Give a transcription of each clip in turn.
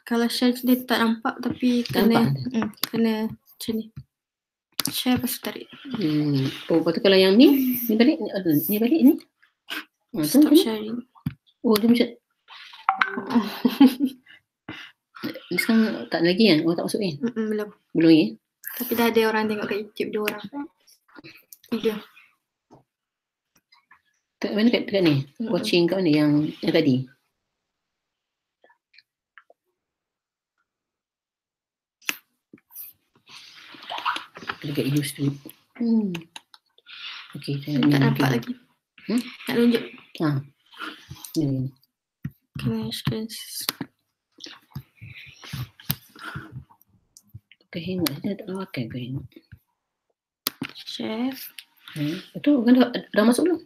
Kalau share dia tak nampak tapi kena macam ni. Share lepas tu tarik. Oh, lepas tu kalau yang ni balik, ni balik ni. Stop sharing. Oh, dia macam ni sekarang tak lagi kan? Oh, tak masuk kan? Belum. Belum ya? Tapi dah ada orang tengok kat YouTube, 2 orang. 3. Kat mana kat ni? Watching kat mana yang tadi? Dekat YouTube. Okey, tak nampak lagi. Nak tunjuk. Ni. Pakai hang je tak pakai ke hang. Share. Betul kan dah masuk belum?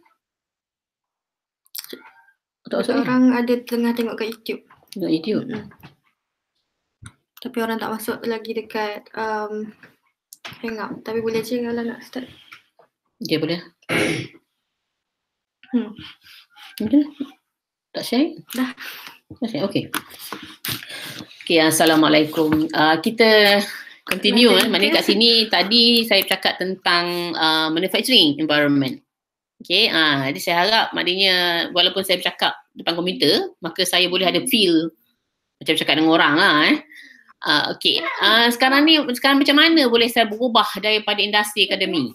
Tak masuk. Orang ada tengah tengok kat YouTube. Tengok YouTube. Tapi orang tak masuk lagi dekat Hangout. Tapi boleh je kalau nak start. Okay, boleh. Okay. Tak share? Dah. Tak share, okay. Okay, Assalamualaikum. Kita continue. Maknanya kat sini tadi saya bercakap tentang manufacturing environment. Okay, jadi saya harap maknanya walaupun saya bercakap depan komputer, maka saya boleh ada feel macam bercakap dengan orang lah. Okay, sekarang macam mana boleh saya berubah daripada industri akademi?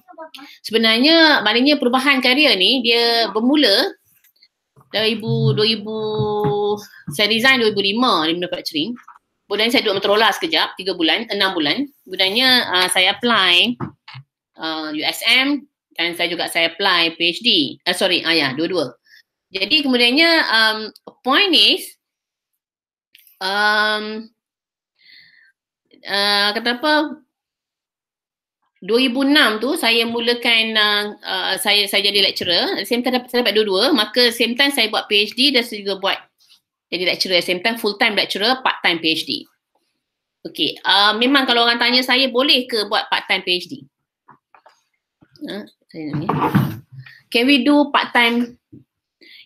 Sebenarnya maknanya perubahan karier ni dia bermula dari 2000 saya resign 2005 di manufacturing. Kemudian saya duduk Motorola sekejap 6 bulan. Kemudiannya saya apply USM dan saya apply PhD. Dua-dua. Jadi kemudiannya point is kata apa, 2006 tu saya mulakan saya jadi lecturer. Same time saya dapat dua-dua, maka same time saya buat PhD dan saya juga buat jadi lecturer. Same time full time lecturer, part time PhD. Okay, memang kalau orang tanya saya boleh ke buat part time PhD? Can we do part time?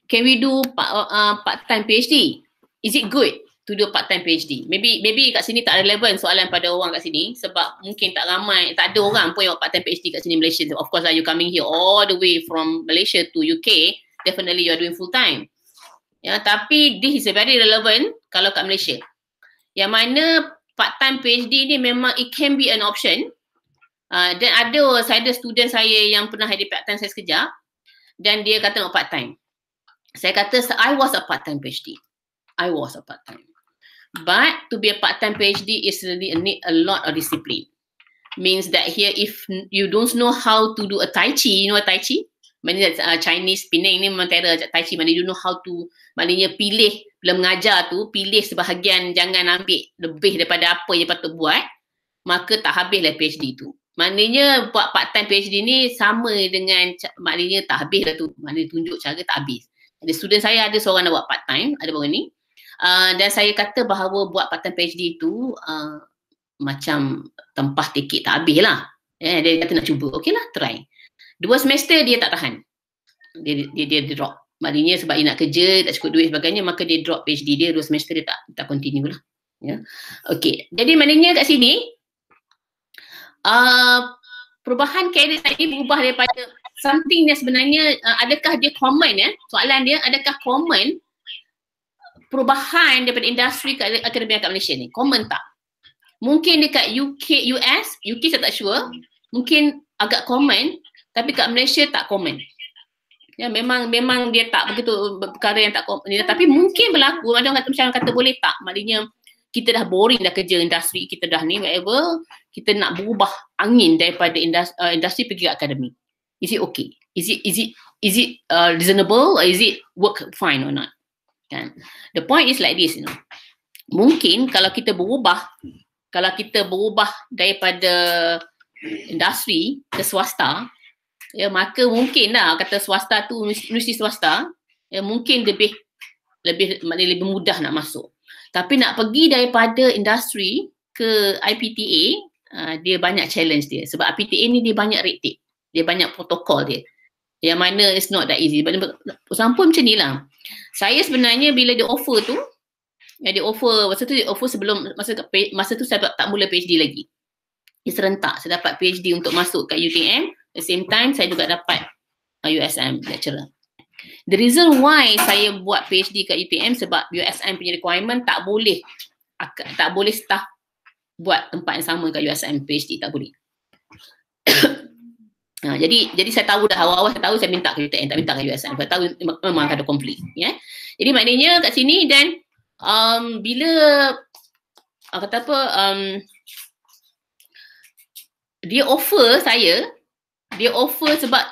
Can we do part time PhD? Is it good to do part time PhD? Maybe kat sini tak relevan soalan pada orang kat sini sebab mungkin tak ramai, tak ada orang pun yang buat part time PhD kat sini Malaysia. Of course, are you coming here all the way from Malaysia to UK? Definitely you are doing full time. Ya, tapi this is a very relevant kalau kat Malaysia. Yang mana part time PhD ni memang it can be an option. Dan saya ada student saya yang pernah jadi part time saya sekejap dan dia kata nak part time. Saya kata I was a part time PhD. I was a part time. But to be a part time PhD is really need a lot of discipline. Means that here if you don't know how to do a Tai Chi, you know what Tai Chi? Maknanya Chinese Penang ni memang terror Tai Chi, maknanya you know how to, maknanya pilih bila mengajar tu, pilih sebahagian, jangan ambil lebih daripada apa yang patut buat, maka tak habislah PhD tu. Maknanya buat part time PhD ni sama dengan, maknanya tak habis dah tu, maknanya tunjuk cara tak habis. Jadi student saya ada seorang nak buat part time, ada baru ni. Dan saya kata bahawa buat part time PhD tu macam tempah tikit tak habis lah. Dia kata nak cuba, okey lah, try. 2 semester dia tak tahan. Dia drop. Maknanya sebab dia nak kerja, tak cukup duit sebagainya, maka dia drop PhD dia, 2 semester dia tak continue lah. Ya. Okey, jadi maknanya kat sini, perubahan karier saya berubah daripada something yang sebenarnya adakah dia common soalan dia, adakah common perubahan daripada industri ke akademia kat Malaysia ni? Common tak? Mungkin dekat UK saya tak sure, mungkin agak common, tapi kat Malaysia tak common. Ya, memang dia tak begitu perkara yang tak common, tapi mungkin berlaku. Ada orang kata boleh tak? Maknanya kita dah boring dah kerja industri, kita dah ni whatever, kita nak berubah angin daripada industri pergi ke akademik. Is it okay? Is it reasonable or is it work fine or not? Kan? The point is like this, mungkin kalau kita berubah daripada industri ke swasta, ya, maka mungkin lah kata swasta tu, universiti swasta, ya, mungkin lebih mudah nak masuk. Tapi nak pergi daripada industri ke IPTA, dia banyak challenge dia. Sebab IPTA ni dia banyak red tape. Dia banyak protokol dia. Yang mana it's not that easy. Sampun macam ni lah. Saya sebenarnya bila dia offer tu, masa tu dia offer sebelum, masa tu saya tak mula PhD lagi. Dia serentak. Saya dapat PhD untuk masuk kat UTM. At the same time, saya juga dapat USM lecturer. The reason why saya buat PhD kat UTM sebab USM punya requirement tak boleh staff buat tempat yang sama kat USM PhD, tak boleh. Jadi saya tahu dah awal-awal saya minta ke UTM, tak minta ke USM. Saya tahu memang ada konflik, ya. Jadi maknanya kat sini dan bila dia offer sebab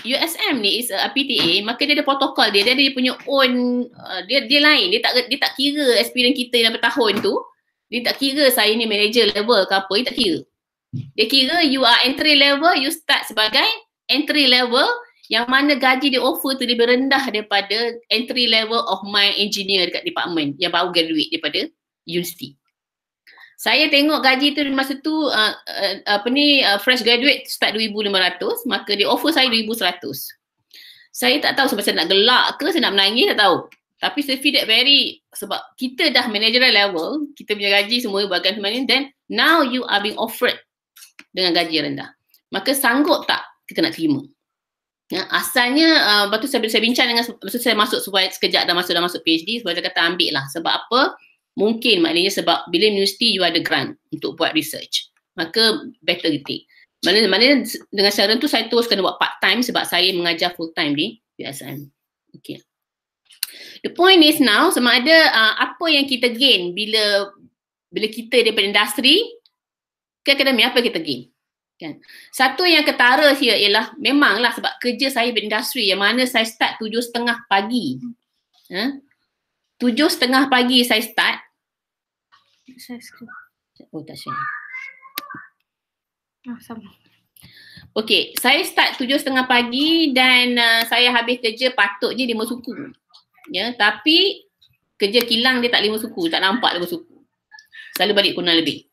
USM ni is a PTA, maka dia ada protokol dia punya own, dia lain, dia tak kira experience kita yang bertahun tu, dia tak kira saya ni manager level ke apa, dia tak kira. Dia kira you are entry level, you start sebagai entry level, yang mana gaji dia offer tu lebih rendah daripada entry level of my engineer dekat department yang baru graduate daripada universiti. Saya tengok gaji tu masa tu fresh graduate start 2,500, maka dia offer saya 2,100. Saya tak tahu sebab saya nak gelak ke, saya nak menangis, tak tahu. Tapi saya feel that sebab kita dah managerial level, kita punya gaji semua bahagian semuanya, then now you are being offered dengan gaji rendah. Maka sanggup tak kita nak terima? Ya, asalnya lepas tu saya bincang dengan, maksud saya masuk supaya sekejap dah masuk PhD, sebab saya kata ambil lah. Sebab apa? Mungkin maknanya sebab bila universiti you ada grant untuk buat research, maka better you take. Maknanya dengan cara tu saya terus kena buat part time sebab saya mengajar full time di USM. Okay. The point is now, sama ada apa yang kita gain bila kita daripada industri ke akademi, apa kita gain? Kan. Satu yang ketara here ialah memanglah sebab kerja saya berindustri yang mana saya start 7.30 pagi. 7.30 pagi saya start. Oh tak share. Sama. Okey, saya start 7.30 pagi dan saya habis kerja patut je 5 suku. Ya, tapi kerja kilang dia tak 5 suku, tak nampak 5 suku. Selalu balik kurang lebih.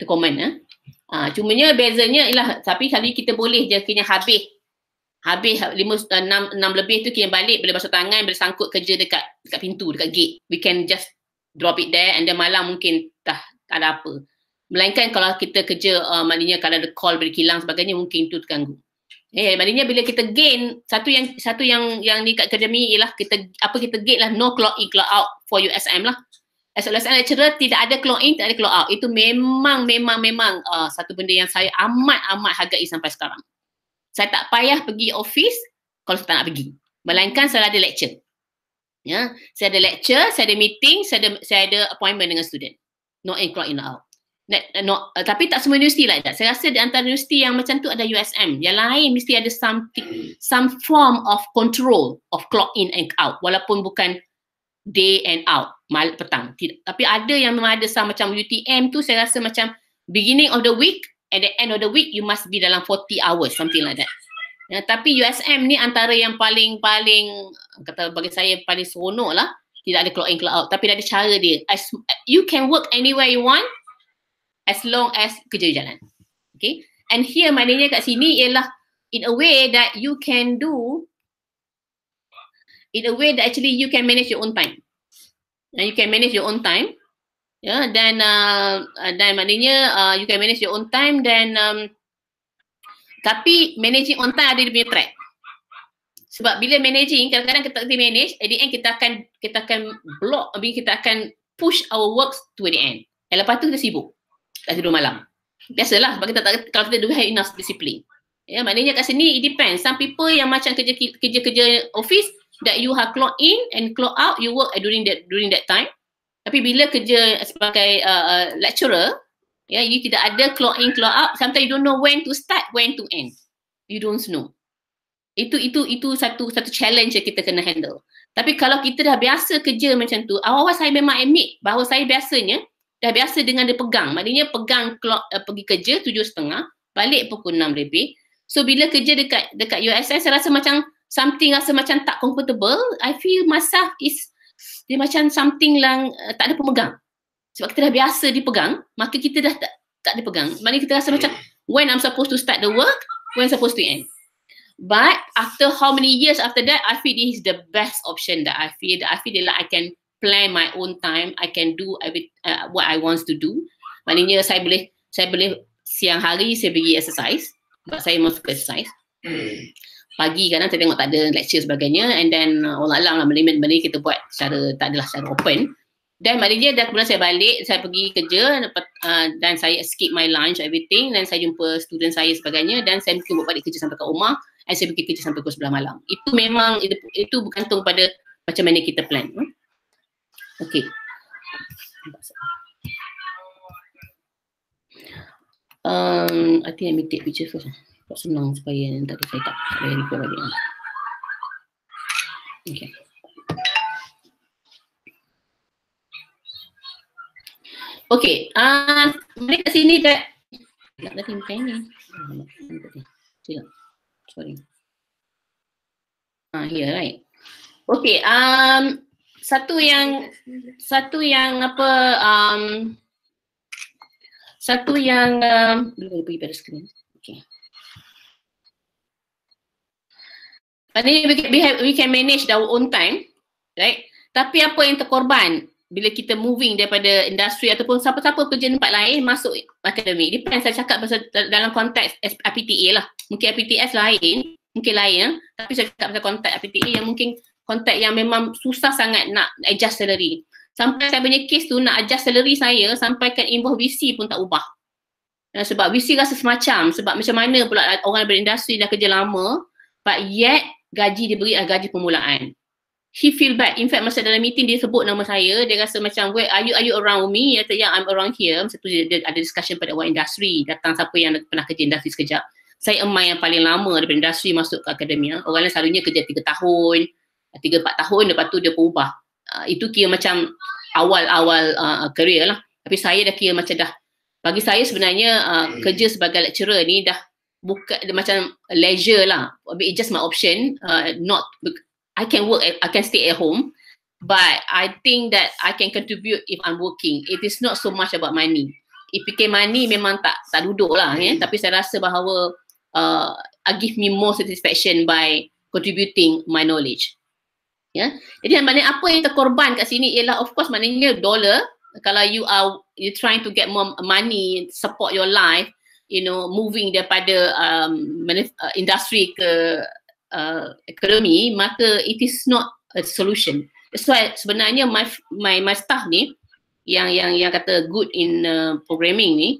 Itu komen cumanya bezanya ialah tapi kali kita boleh je kena habis 6 lebih tu kena balik, boleh basuh tangan, boleh sangkut kerja dekat pintu, dekat gate. We can just drop it there and then malam mungkin tak ada apa. Melainkan kalau kita kerja maknanya kalau ada call dari kilang sebagainya mungkin itu terganggu. Maknanya bila kita gain satu yang ni kat akademi ialah kita gain lah no clock in clock out for USM lah. As a lesson lecturer tidak ada clock in, tak ada clock out. Itu memang satu benda yang saya amat hargai sampai sekarang. Saya tak payah pergi office kalau saya tak nak pergi. Melainkan saya ada lecture. Ya, saya ada lecture, saya ada meeting, saya ada appointment dengan student. No in clock in out. Tapi tak semua universiti like that. Saya rasa di antara universiti yang macam tu ada USM. Yang lain mesti ada some form of control of clock in and out. Walaupun bukan day and out, petang. Tapi ada yang memang ada sama macam UTM tu saya rasa macam beginning of the week and the end of the week you must be dalam 40 hours, something like that. Ya, tapi USM ni antara yang paling kata bagi saya paling seronok lah. Tidak ada clock in clock out. Tapi ada cara dia. You can work anywhere you want as long as kerja jalan. Okay. And here maknanya kat sini ialah in a way that you can do, in a way that actually you can manage your own time. You can manage your own time. Ya, dan maknanya you can manage your own time dan tapi managing on time ada dia punya track. Sebab bila managing kadang-kadang kita tak manage, at the end kita akan block, kita akan push our works to the end. Dan lepas tu kita sibuk. Tak tidur malam. Biasalah sebab kita tak, kalau kita do have enough discipline. Ya, maknanya kat sini it depends. Some people yang macam kerja office that you have clock in and clock out, you work during that time. Tapi bila kerja sebagai lecturer, ya, you tidak ada clock in clock out. Sometimes you don't know when to start, when to end. You don't know. Itu satu challenge yang kita kena handle. Tapi kalau kita dah biasa kerja macam tu, awal-awal saya memang admit bahawa saya biasanya dah biasa dengan dia pegang. Maknanya pegang clock, pergi kerja 7.30, balik pukul 6 lebih. So bila kerja dekat USS, saya rasa macam rasa macam tak comfortable. I feel myself dia macam something yang tak ada pemegang. Sebab kita dah biasa dipegang, maka kita dah tak dipegang. Maknanya kita rasa macam when I'm supposed to start the work, when I'm supposed to end. But after how many years after that, I feel this is the best option that I feel like I can plan my own time. I can do what I want to do. Maknanya saya boleh siang hari saya pergi exercise. Sebab saya masuk ke exercise. Pagi kadang saya tengok tak ada lecture sebagainya. And then Allah alam lah benda kita buat tak adalah secara open. Dan maknanya dah kemudian saya balik, saya pergi kerja dan saya skip my lunch everything. Dan saya jumpa student saya sebagainya. Dan saya mungkin buat balik kerja sampai ke rumah. Dan saya pergi kerja sampai pukul 11 malam. Itu memang, itu bergantung pada macam mana kita plan. Okay. I think let me take picture first. Tak senang supaya nanti saya tak boleh record balik. Okay. Okay. Mereka sini dah tadi muka ini. Silap. Sorry. Here, right. Okay. Satu yang pergi pada skrin. Okay. We can manage our own time, right? Tapi apa yang terkorban bila kita moving daripada industri ataupun siapa-siapa kerja tempat lain masuk akademik. Depends, saya cakap pasal dalam konteks RPTA lah. Mungkin RPTS lain, tapi saya cakap pasal konteks RPTA yang mungkin konteks yang memang susah sangat nak adjust salary. Sampai saya punya case tu nak adjust salary saya sampaikan invoice VC pun tak ubah. Sebab VC rasa semacam, sebab macam mana pula orang berindustri dah kerja lama, but yet gaji diberi gaji permulaan. he feel bad. In fact, masa dalam meeting dia sebut nama saya, dia rasa macam, where are you around me? Dia kata, yeah, I'm around here. Masa tu dia ada discussion pada orang industri, datang siapa yang pernah kerja industri sekejap. Saya emai yang paling lama daripada industri masuk ke akademia. Orang lain selalunya kerja 3 tahun, 3-4 tahun, lepas tu dia berubah. Itu kira macam awal-awal career lah. Tapi saya dah kira macam dah, bagi saya sebenarnya kerja sebagai lecturer ni dah bukan macam leisure lah. It's just my option. Not I can work, I can stay at home, but I think that I can contribute if I'm working. It is not so much about money. If fikir money memang tak duduk lah, tapi saya rasa bahawa I give me more satisfaction by contributing my knowledge. Jadi maknanya apa yang terkorban kat sini ialah, of course, maknanya dollar. Kalau you trying to get more money, support your life, moving daripada industri ke ekonomi, maka it is not a solution. That's why sebenarnya my staff ni yang kata good in programming ni,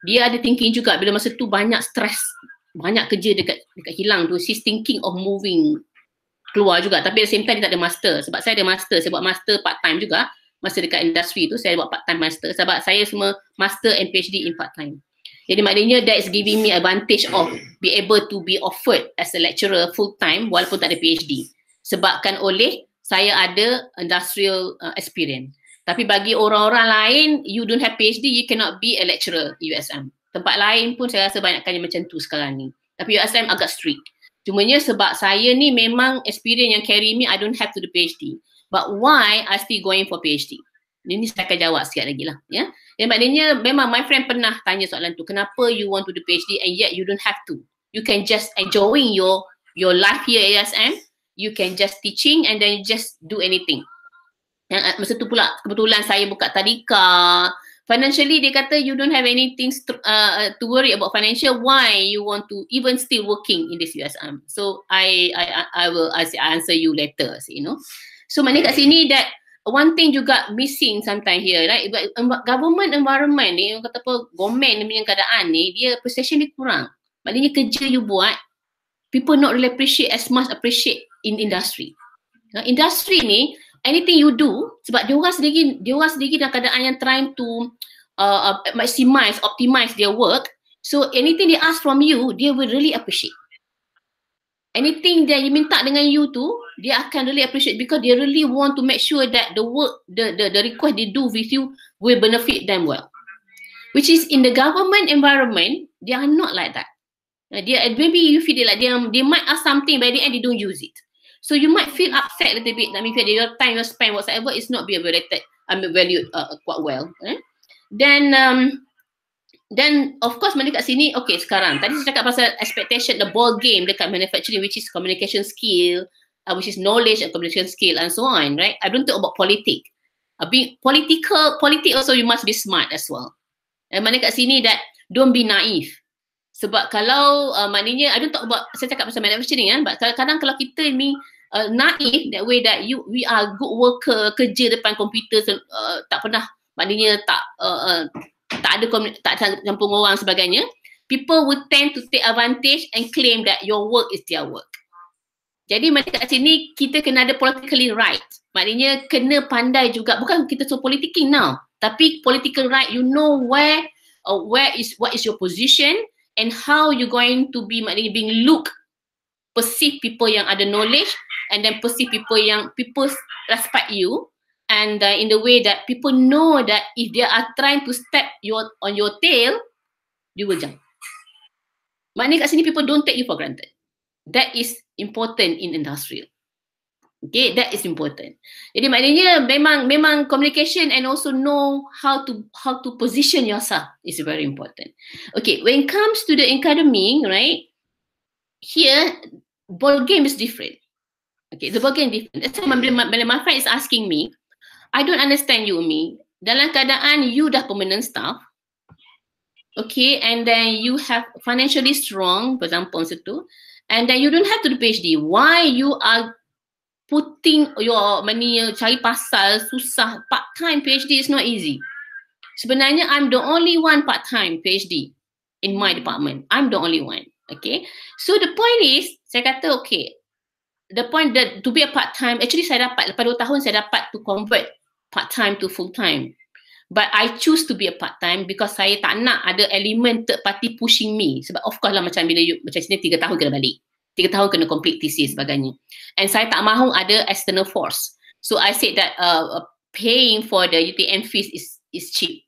dia ada thinking juga bila masa tu banyak stress, banyak kerja dekat hilang tu, she's thinking of moving keluar juga. Tapi at the same time dia tak ada master. Sebab saya ada master, saya buat master part time juga. Masa dekat industri tu saya buat part time master, sebab saya semua master and PhD in part time. Jadi maknanya that is giving me advantage of be able to be offered as a lecturer full time walaupun tak ada PhD. Sebabkan oleh saya ada industrial experience. Tapi bagi orang-orang lain, you don't have PhD, you cannot be a lecturer USM. Tempat lain pun saya rasa banyakkannya macam tu sekarang ni. Tapi USM agak strict. Cumanya sebab saya ni memang experience yang carry me, I don't have to do PhD. But why I still going for PhD? Ini saya akan jawab sikit lagi lah. Yang maknanya memang my friend pernah tanya soalan tu, kenapa you want to do PhD and yet you don't have to? You can just enjoying your life here at USM, you can just teaching and then you just do anything. Yang masa tu pula kebetulan saya buka tadika. Financially dia kata you don't have anything to worry about financial. Why you want to even still working in this USM? So I will answer you later. So maknanya kat sini that one thing juga missing sometimes here, right? Government environment ni, kata apa, government punya keadaan ni, dia appreciation dia kurang. Maknanya kerja you buat, people not really appreciate as much appreciate in industry. Industry ni, anything you do, sebab dia orang sendiri dalam keadaan yang trying to maximize, optimize their work. So anything they ask from you, they will really appreciate. Anything that you minta dengan you tu, dia akan really appreciate because they really want to make sure that the work, the request they do with you will benefit them well. Which is in the government environment, they are not like that. Maybe you feel like they might ask something, but at the end they don't use it. So you might feel upset a little bit. I mean, your time you spend whatsoever is not being valued quite well. Then of course mana kat sini, okay sekarang tadi saya cakap pasal expectation, the ball game dekat manufacturing, which is communication skill, which is knowledge and communication skill and so on, right? I don't talk about politics. Politics also you must be smart as well. And mana kat sini that don't be naive. Sebab kalau maknanya I don't talk about, saya cakap pasal manufacturing kan, but kadang-kadang kalau kita ni naive that way that we are good worker, kerja depan komputer, tak pernah maknanya tak ada campur orang sebagainya, people would tend to take advantage and claim that your work is their work. Jadi macam kat sini kita kena ada politically right. Maknanya kena pandai juga, bukan kita so politicking now, tapi political right, you know what is your position and how you going to be maknanya being looked, perceive people yang ada knowledge and then perceive people respect you. And in the way that people know that if they are trying to step on your tail, you will jump. Maknanya kat sini people don't take you for granted. That is important in industrial. Okay, that is important. Jadi maknanya memang communication and also know how to position yourself is very important. Okay, when it comes to the academy, right? Here, ball game is different. Okay, the ball game different. That's why my friend is asking me, I don't understand you, Umi. Dalam keadaan you dah permanent staff, okay, and then you have financially strong, for example, situ, and then you don't have to do PhD. Why you are putting your money, cari pasal, susah, part-time PhD is not easy. Sebenarnya, I'm the only one part-time PhD in my department. I'm the only one, okay. So the point is, saya kata, okay, the point that to be a part-time, actually saya dapat, lepas 2 tahun saya dapat to convert part-time to full-time. But I choose to be a part-time because saya tak nak ada elemen third party pushing me. Sebab of course lah macam bila macam sini 3 tahun kena balik. 3 tahun kena complete thesis sebagainya. And saya tak mahu ada external force. So I said that paying for the UTM fees is cheap.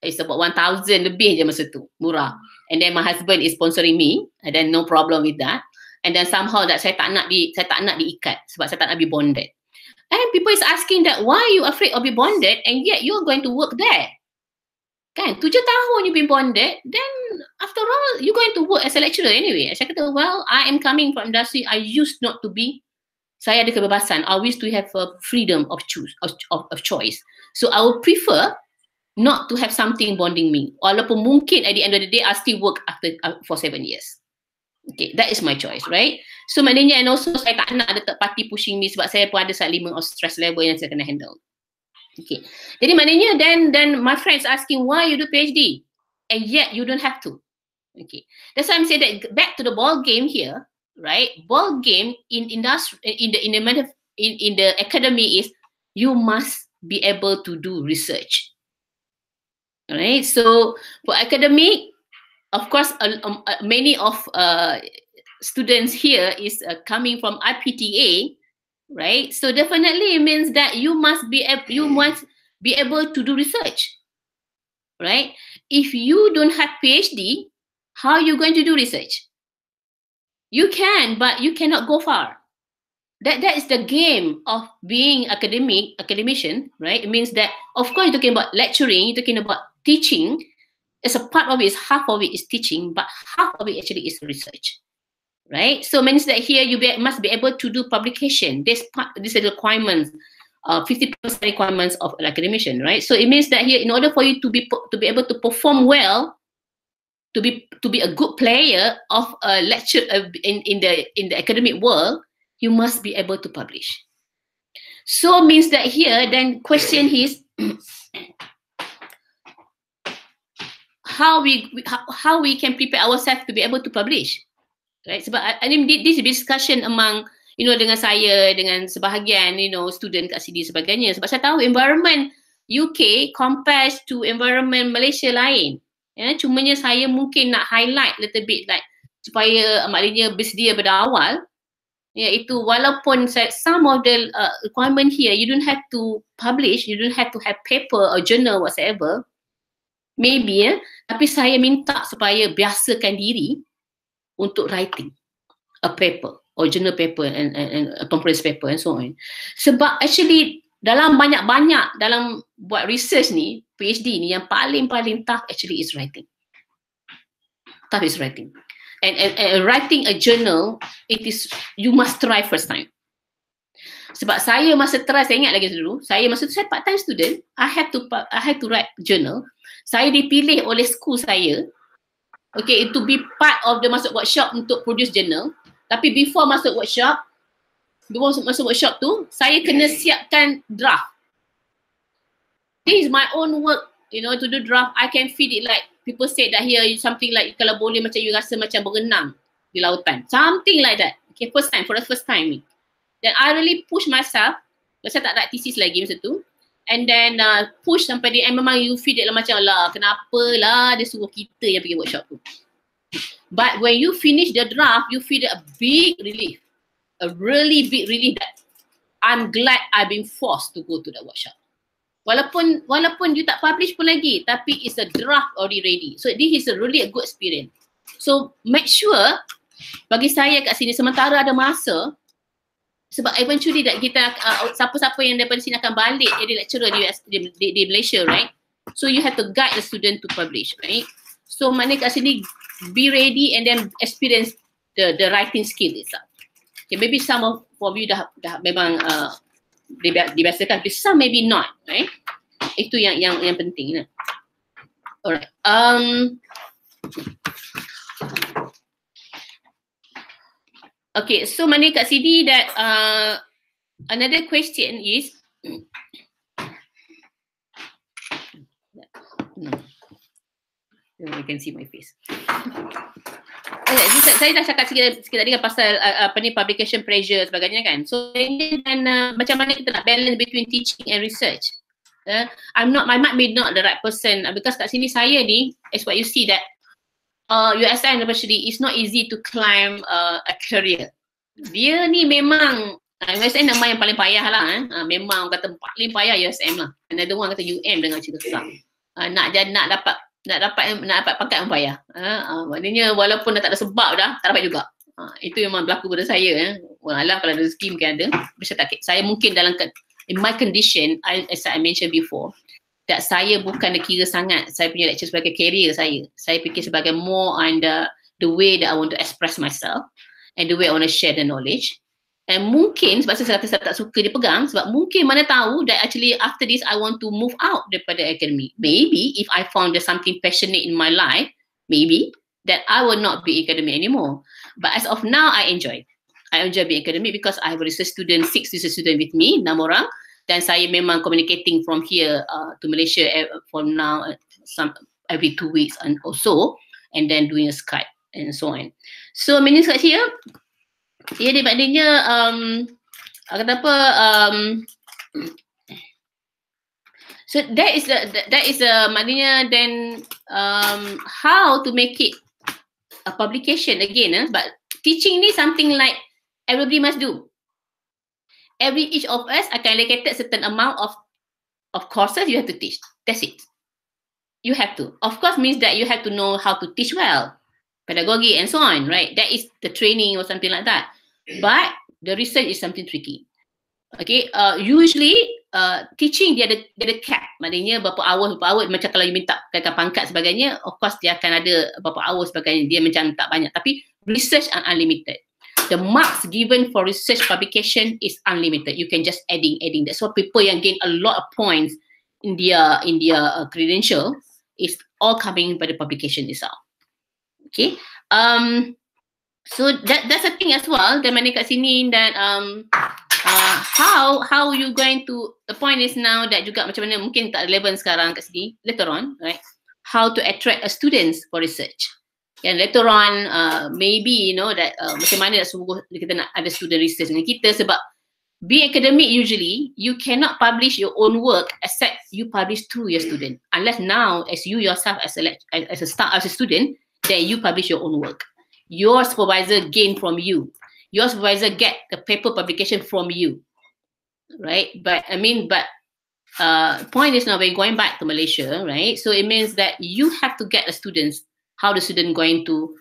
It's about 1,000 lebih je masa tu, murah. And then my husband is sponsoring me, and then no problem with that. And then somehow that saya tak nak diikat sebab saya tak nak be bonded. And people is asking that why you afraid of be bonded and yet you're going to work there. Kan, 7 tahun you been bonded, then after all you're going to work as a lecturer anyway. Saya kata, well, I am coming from industry, I used not to be. Saya ada kebebasan. I wish to have a freedom of choice. So I would prefer not to have something bonding me. Walaupun mungkin at the end of the day I still work for 7 years. Okay, that is my choice, right? So maknanya, and also saya tak nak ada third party pushing me sebab saya pun ada element of stress level yang saya kena handle. Okay, jadi maknanya then my friends asking why you do PhD and yet you don't have to. Okay, that's why I'm saying that back to the ball game here, right? Ball game in industry, in the academy is you must be able to do research. Alright, so for academic, of course, many of students here is coming from IPTA, right? So definitely it means that you must be able to do research, right? If you don't have PhD, how are you going to do research? You can, but you cannot go far. That is the game of being academician, right? It means that, of course, you're talking about lecturing, you're talking about teaching. As a part of it, half of it is teaching, but half of it actually is research, right? So means that here you must be able to do publication. This is the requirements, 50% requirements of an academician, right? So it means that here, in order for you to be able to perform well, to be a good player of a lecture in the academic world, you must be able to publish. So means that here, then question is how we can prepare ourselves to be able to publish, right? Sebab I mean this discussion among dengan saya, dengan sebahagian student kat sini sebagainya. Sebab saya tahu environment UK compares to environment Malaysia lain. Cumanya saya mungkin nak highlight little bit like supaya maknanya bersedia pada awal. Iaitu walaupun some of the requirement here, you don't have to publish, you don't have to have paper or journal whatsoever. Maybe tapi saya minta supaya biasakan diri untuk writing a paper or journal paper and a conference paper and so on. Sebab actually dalam banyak-banyak dalam buat research ni, PhD ni yang paling tough actually is writing. Tough is writing. And writing a journal, you must try first time. Sebab saya masa try, saya ingat lagi dulu, saya part-time student, I had to write journal. Saya dipilih oleh school saya, okay, to be part of the masuk workshop untuk produce journal. Tapi before masuk workshop tu, saya kena siapkan draft. This is my own work, to do draft. I can feed it like people say that here something like kalau boleh macam you rasa macam berenang di lautan, something like that. Okay, for the first time. Then I really push myself. Saya tak ada thesis lagi masa tu. And then push sampai dia, and memang you feel it lah macam lah, kenapa lah dia suruh kita yang pergi workshop tu. But when you finish the draft, you feel a big relief. A really big relief that I'm glad I've been forced to go to the workshop. Walaupun you tak publish pun lagi, tapi it's a draft already ready. So this is really a good experience. So make sure, bagi saya kat sini, sementara ada masa, sebab eventually that kita siapa-siapa yang daripada sini akan balik jadi lecturer di Malaysia, right? So you have to guide the student to publish, right? So maknanya kat sini be ready and then experience the writing skill itself. Okay, maybe some of you dah memang dibiasakan, but some maybe not, right? Itu yang penting. Alright. Okay, so mana kat sini that another question is you can see my face. saya dah cakap sikit tadi kan pasal publication pressure sebagainya kan. So dan macam mana kita nak balance between teaching and research. I might be not the right person because kat sini saya ni, as what you see that USM University is not easy to climb a career. Dia ni memang USM nama yang paling payah lah. Memang kata paling payah USM lah. Another one kata UM dengan cerita susah. Nak dapat pangkat yang payah. Maknanya walaupun dah tak ada sebab dah, tak dapat juga. Itu memang berlaku pada saya. Walau kalau ada rezeki mungkin ada. Saya mungkin dalam in my condition, as I mentioned before, that saya bukan kira sangat saya punya lecture sebagai career saya. Saya fikir sebagai more on the way that I want to express myself and the way I want to share the knowledge. And mungkin sebab saya tak suka dipegang, sebab mungkin mana tahu that actually after this I want to move out daripada academy. Maybe if I found there's something passionate in my life, maybe that I will not be academic anymore. But as of now, I enjoy being academic because I have a research student, 6 research student with me, 6 orang. Dan saya memang communicating from here to Malaysia from now, every 2 weeks and also, and then doing a Skype and so on. So many kat here, ia dibandingnya kata apa? So that is maknanya then how to make it a publication again. But teaching ni something like everybody must do. Each of us akan allocated certain amount of courses you have to teach. That's it. You have to. Of course means that you have to know how to teach well, pedagogy and so on, right? That is the training or something like that. But the research is something tricky. Okay, usually teaching dia ada cap. Maknanya berapa hour macam kalau you minta pangkat sebagainya, of course dia akan ada berapa hour sebagainya. Dia macam tak banyak. Tapi research are unlimited. The marks given for research publication is unlimited. You can just adding. That's why people yang gain a lot of points in their credential is all coming by the publication itself. Okay. So that's a thing as well. Dan mana kat sini that how you going to, the point is now that juga macam mana mungkin tak relevan sekarang kat sini later on, right? How to attract a students for research. And later on, maybe you know that macam mana nak suruh kita nak ada student research dengan kita, sebab being academic usually you cannot publish your own work except you publish through your student. Unless now as you yourself as a student, then you publish your own work. Your supervisor gain from you. Your supervisor get the paper publication from you, right? But point is now we're going back to Malaysia, right? So it means that you have to get the students. How the student going to,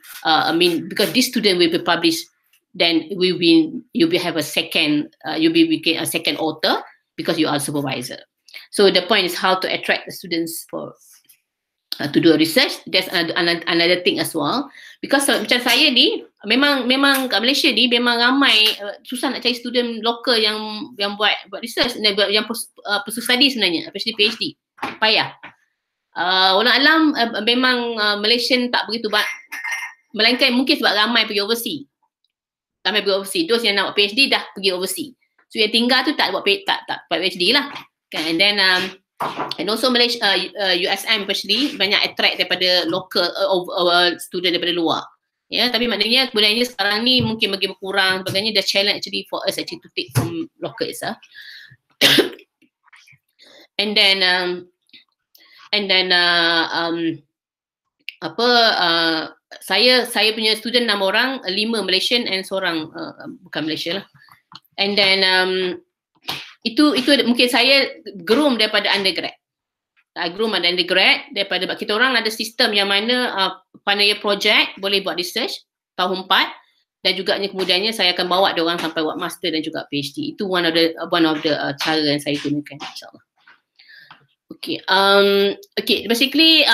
because this student will be published, then you'll have a second, you'll be a second author because you are a supervisor. So the point is how to attract the students for to do a research. That's another thing as well. Because macam saya ni, memang kat Malaysia ni memang ramai susah nak cari student lokal yang buat research, yang pursue study sebenarnya, especially PhD, payah. Walau alam memang Malaysian tak begitu banyak, melainkan mungkin sebab ramai pergi overseas. Those yang nak buat PhD dah pergi overseas. So yang tinggal tu tak buat PhD lah. Okay, and then and also Malaysia, USM especially banyak attract daripada local student daripada luar. Ya, tapi maknanya kemudiannya sekarang ni mungkin bagi berkurang sebagainya. The challenge actually for us actually to take from local itself. And then saya punya student 6 orang, 5 Malaysian and seorang bukan Malaysia lah. And then itu mungkin saya groom daripada undergrad. I groom ada undergrad daripada kita orang ada sistem yang mana final year project boleh buat research tahun 4, dan juga kemudiannya saya akan bawa dia orang sampai buat master dan juga PhD. Itu one of the cara yang saya gunakan, insyaAllah. Okay, basically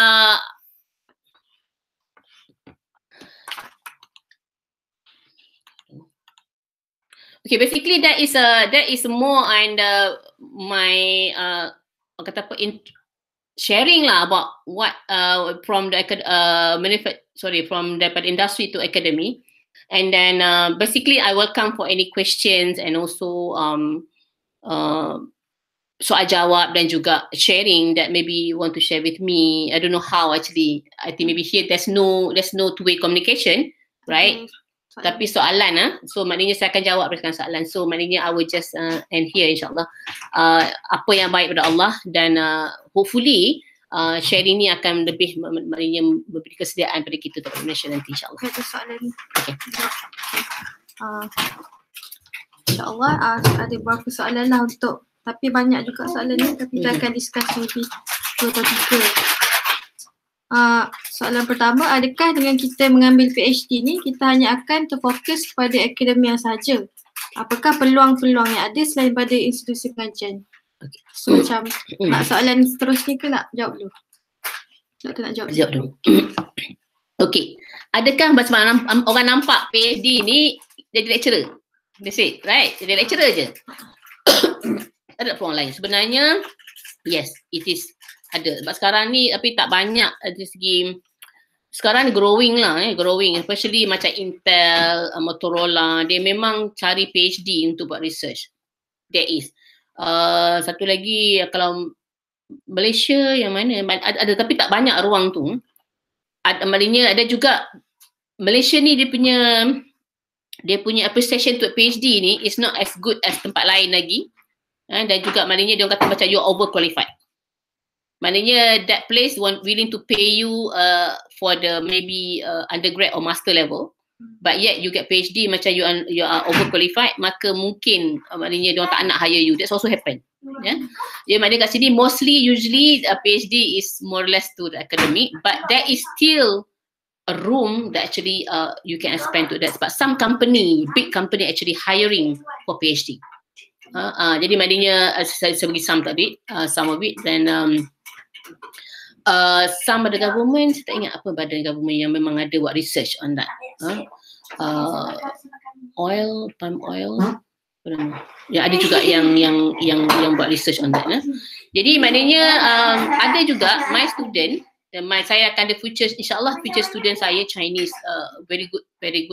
basically that is more on my sharing lah about what from daripada industry to academy. And then basically I welcome for any questions and also soal jawab dan juga sharing that maybe you want to share with me. I don't know how actually. I think maybe here there's no two-way communication. right? Tapi soalan, so maknanya saya akan jawab berdasarkan soalan. So maknanya I will just end here insyaAllah. Apa yang baik pada Allah dan hopefully sharing ni akan lebih maknanya memberi kesediaan pada kita untuk Malaysia nanti insyaAllah. Ada soalan ni. Okay. InsyaAllah ada beberapa soalan lah untuk, tapi banyak juga soalan ni, tapi kita akan discuss lebih 2 atau 3. Soalan pertama, adakah dengan kita mengambil PhD ni kita hanya akan terfokus pada akademia sahaja? Apakah peluang-peluang yang ada selain pada institusi pengajian? So macam nak soalan seterusnya ke nak jawab dulu? Nak jawab dulu. Okay. Adakah macam mana orang nampak PhD ni jadi lecturer? That's it, right? Jadi lecturer je. Ada peluang lain. Sebenarnya, yes, it is ada. Sebab sekarang ni tapi tak banyak dari segi, sekarang ni growing lah, growing. Especially macam Intel, Motorola, dia memang cari PhD untuk buat research. There is. Satu lagi, kalau Malaysia yang mana, ada tapi tak banyak ruang tu. Maknanya ada juga, Malaysia ni dia punya appreciation untuk PhD ni is not as good as tempat lain lagi. Dan juga maknanya dia kata macam you're overqualified. Maknanya that place willing to pay you for the maybe undergrad or master level, but yet you get PhD macam you are overqualified, maka mungkin maknanya dia tak nak hire you. That's also happen. Jadi maknanya kat sini usually PhD is more or less to the academic, but there is still a room that actually you can expand to that. But some company, big company actually hiring for PhD. Jadi maknanya saya bagi some tadi, some of it, then some of the government, saya tak ingat apa badan government yang memang ada buat research on that. Palm oil. Ya, ada juga yang buat research on that. Jadi maknanya ada juga my student, saya akan ada future, insyaAllah future student saya Chinese, very good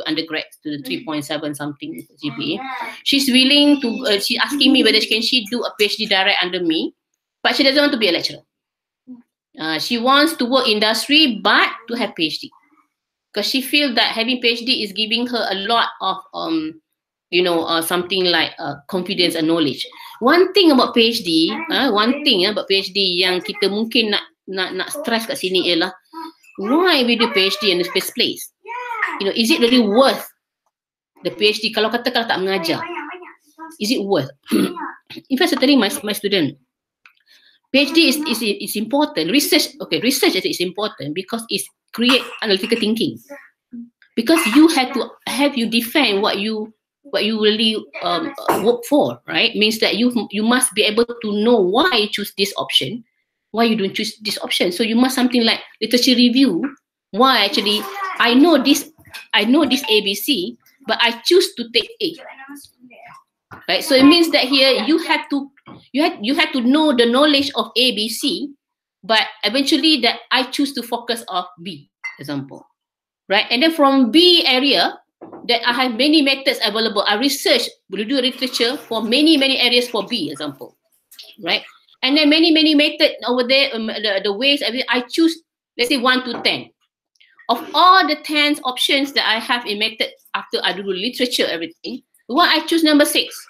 undergrad student, 3.7 something GPA. She's willing to, she asking me whether can she do a PhD direct under me, but she doesn't want to be a lecturer. She wants to work industry but to have PhD, because she feels that having PhD is giving her a lot of something like confidence and knowledge. One thing about PhD yang kita mungkin nak stress kat sini ialah, why we do PhD in the first place? Is it really worth the PhD? Kalau tak mengajar, is it worth? In fact, saya telling my student, PhD is important. Research is important because it create analytical thinking. Because you have you define what you really work for, right? Means that you must be able to know why you choose this option, why you don't choose this option. So you must something like literature review. Why actually I know this ABC, but I choose to take A. Right? So it means that here you have to know the knowledge of A, B, C, but eventually that I choose to focus on B, example. Right? And then from B area, that I have many methods available. I research, will do literature for many areas for B, example. Right? And then many methods over there, the ways I choose, let's say 1 to 10. Of all the 10 options that I have in method after I do literature, everything, why I choose number 6?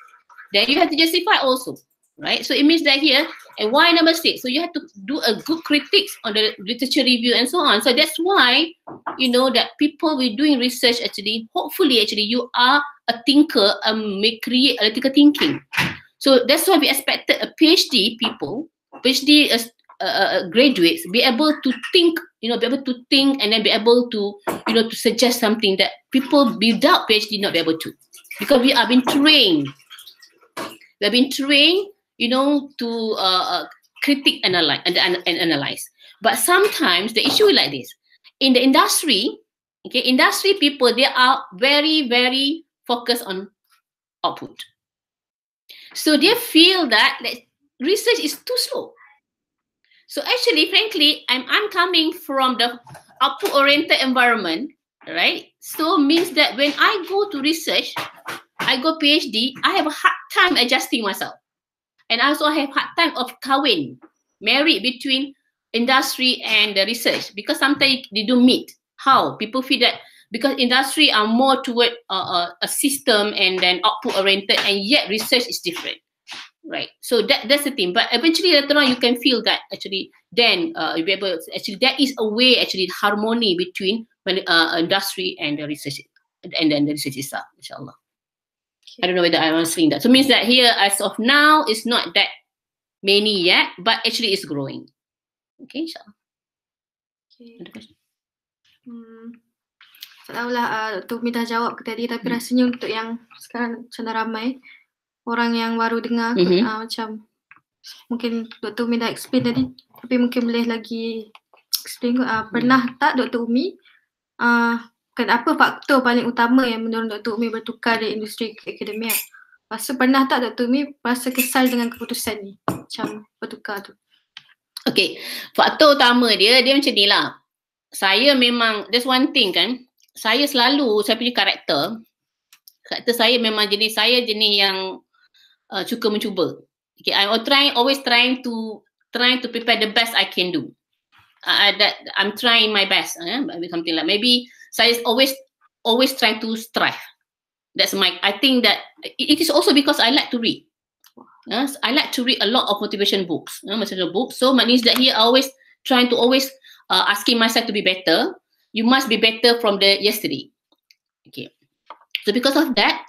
Then you have to justify also, right? So it means that here, and why number 6? So you have to do a good critiques on the literature review and so on. So that's why, that people with doing research hopefully you are a thinker and may create analytical thinking. So that's why we expected a PhD graduates be able to think, be able to think and then be able to, to suggest something that people without PhD not be able to. Because we have been trained. We have been trained, to critique, analyze, and analyze. But sometimes the issue is like this. In the industry, industry people, they are very focused on output. So they feel that research is too slow. So actually, frankly, I'm coming from the output-oriented environment, right? So means that when I go to research, I go PhD, I have a hard time adjusting myself. And I also have hard time of married between industry and the research, because sometimes they don't meet. How? People feel that Because industry are more toward a system and then output oriented, and yet research is different. Right, so that's the thing. But eventually later on, you can feel that actually then you'll be able to, actually there is a way actually harmony between industry and the research, and then the research itself, inshallah. I don't know whether I'm answering that. So it means that here as of now it's not that many yet, but actually it's growing. Okay, inshallah. Okay. Tak tahulah Dr. Umi dah jawab ke tadi, tapi rasanya untuk yang sekarang macam dah ramai orang yang baru dengar macam mungkin Dr. Umi dah explain tadi, tapi mungkin boleh lagi explain kot. Pernah tak Dr. Umi apa faktor paling utama yang mendorong Dr. Umi bertukar dari industri ke akademia? Pernah tak Dr. Umi rasa kesal dengan keputusan ni macam bertukar tu? Okay, faktor utama dia macam ni lah. Saya memang, there's one thing kan, saya punya karakter saya memang jenis yang suka mencuba. Okay, I'm always trying to prepare the best I can do. I'm trying my best. Something like maybe saya always trying to strive. That's I think that it is also because I like to read. I like to read a lot of motivation books. Motivational books. So it means that here I always trying to asking myself to be better. You must be better from the yesterday. Okay. So because of that,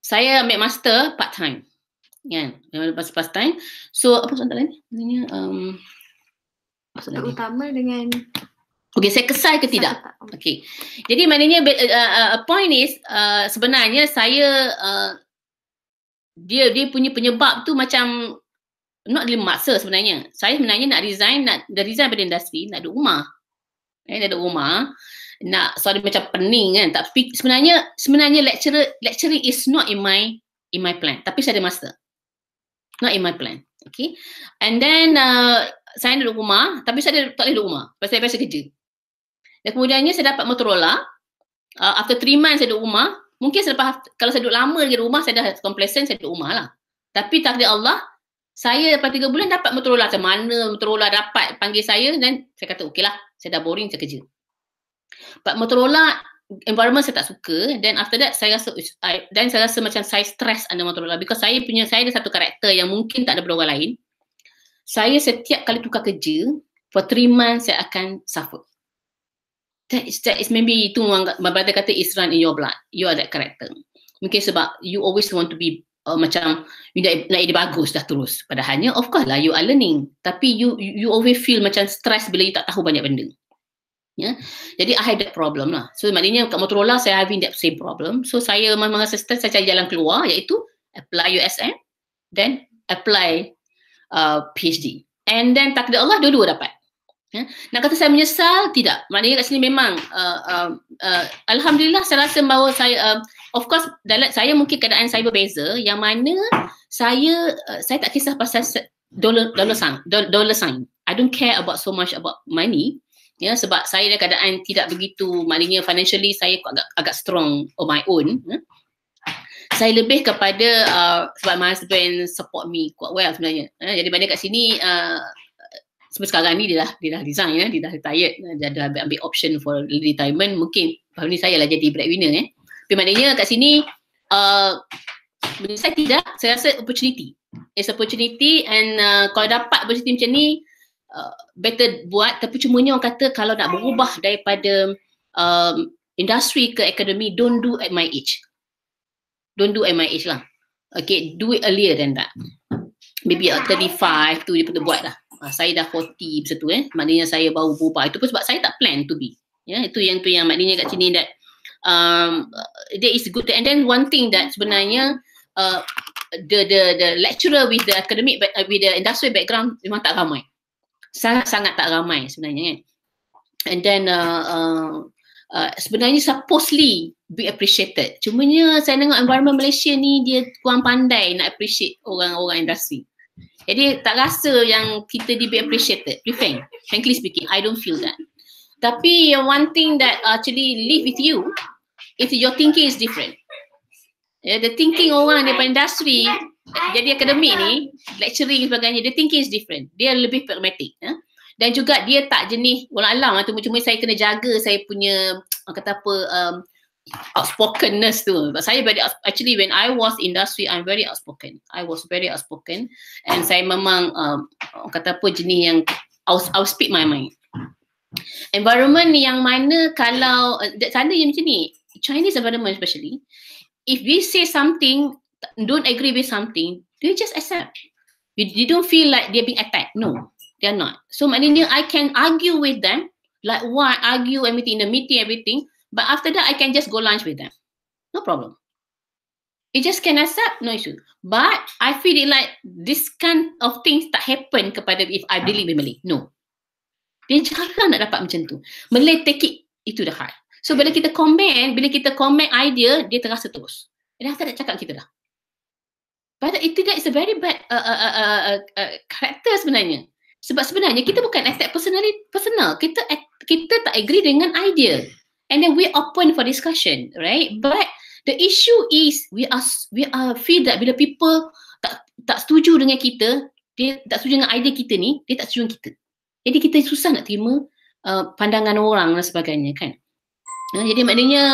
saya ambil master part time. Part time. So apa soalan ni? Utama dengan okay, saya kesal ke tidak? Okay. Jadi maknanya point is sebenarnya saya dia punya penyebab tu macam not dia maksa sebenarnya. Saya sebenarnya nak resign pada industri, nak duduk rumah. Nak duduk rumah. Nak macam pening kan. Tapi sebenarnya lecturing is not in my plan. Tapi saya ada master. Not in my plan. Okay. And then saya duduk rumah, tapi saya tak boleh duduk rumah. Pasal saya biasa kerja. Dan kemudiannya saya dapat Motorola. After 3 months saya duduk rumah. Mungkin kalau saya duduk lama lagi di rumah, saya dah complacent, saya duduk rumah lah. Tapi takdir Allah, saya lepas 3 bulan dapat Motorola. Macam mana Motorola dapat panggil saya, dan saya kata okey lah, saya dah boring, saya kerja. But Motorola, environment saya tak suka. Then after that, saya rasa macam saya stress under Motorola. Because saya ada satu karakter yang mungkin tak ada pada orang lain. Saya setiap kali tukar kerja, for 3 months saya akan suffer. That is maybe itu my brother kata is run in your blood. You are that character. Mungkin sebab you always want to be macam you nak jadi bagus dah terus. Padahalnya of course lah you are learning. Tapi you always feel macam stress bila you tak tahu banyak benda. Ya. Jadi I have that problem lah. So maknanya kat Motorola saya having that same problem. So saya memang rasa stress, saya cari jalan keluar iaitu apply USM, then apply PhD. And then takdir Allah dua-dua dapat. Ya. Nak kata saya menyesal, tidak. Maknanya kat sini memang Alhamdulillah saya rasa bahawa saya of course saya mungkin keadaan saya berbeza, yang mana saya tak kisah pasal dollar sign. I don't care about so much about money. Ya, sebab saya dalam keadaan tidak begitu, maknanya financially saya agak strong on my own. Saya lebih kepada sebab my husband support me quite well sebenarnya. Jadi banyak kat sini sebab sekarang ni dia dah resign, dia dah retired, dia dah ambil option for retirement. Mungkin tahun ni saya lah jadi breadwinner. Tapi maknanya kat sini saya tidak, saya rasa opportunity. It's opportunity, and kalau dapat opportunity macam ni, better buat. Tapi cumanya orang kata kalau nak berubah daripada industri ke akademi, don't do at my age. Don't do at my age lah. Okay, do it earlier than that. Maybe at 35 tu dia perlu buat dah. Saya dah 40 macam tu maknanya saya baru berubah. Itu pun sebab saya tak plan to be. Ya, itu yang maknanya kat sini that that is good. And then one thing that sebenarnya the lecturer with the academic with the industrial background memang tak ramai. Sangat tak ramai sebenarnya kan. And then sebenarnya supposedly be appreciated. Cumanya saya tengok environment Malaysia ni dia kurang pandai nak appreciate orang-orang industri. Jadi tak rasa yang kita di be appreciated. Frankly speaking, I don't feel that. Tapi one thing that actually live with you is your thinking is different. The thinking orang daripada industri jadi akademik ni, lecturing sebagainya, the thinking is different. Dia lebih pragmatic. Dan juga dia tak jenis walau-alam cuma saya kena jaga saya punya kata apa outspokenness tu. Saya actually when I was industry I'm very outspoken. I was very outspoken and saya memang kata apa jenis yang I'll speak my mind. Environment yang mana kalau sana yang macam ni, Chinese environment especially, if we say something, don't agree with something, they just accept. You don't feel like they're being attacked. No, they're not. So maknanya I can argue with them, like what, argue everything in the meeting, everything. But after that, I can just go lunch with them. No problem. You just can accept, no issue. But I feel it like this kind of things tak happen kepada if I dealing with Malay. No. Dia jarang nak dapat macam tu. Malay take it, itu dah hard. So bila kita comment idea, dia terasa terus. Dia tak nak cakap kita dah. But itu that is a very bad character sebenarnya. Sebab sebenarnya kita bukan attack personal. Kita tak agree dengan idea. And then we open for discussion, right? But the issue is we are feel that bila people tak setuju dengan kita, dia tak setuju dengan idea kita ni, dia tak setuju dengan kita. Jadi kita susah nak terima pandangan orang dan sebagainya kan. Jadi maknanya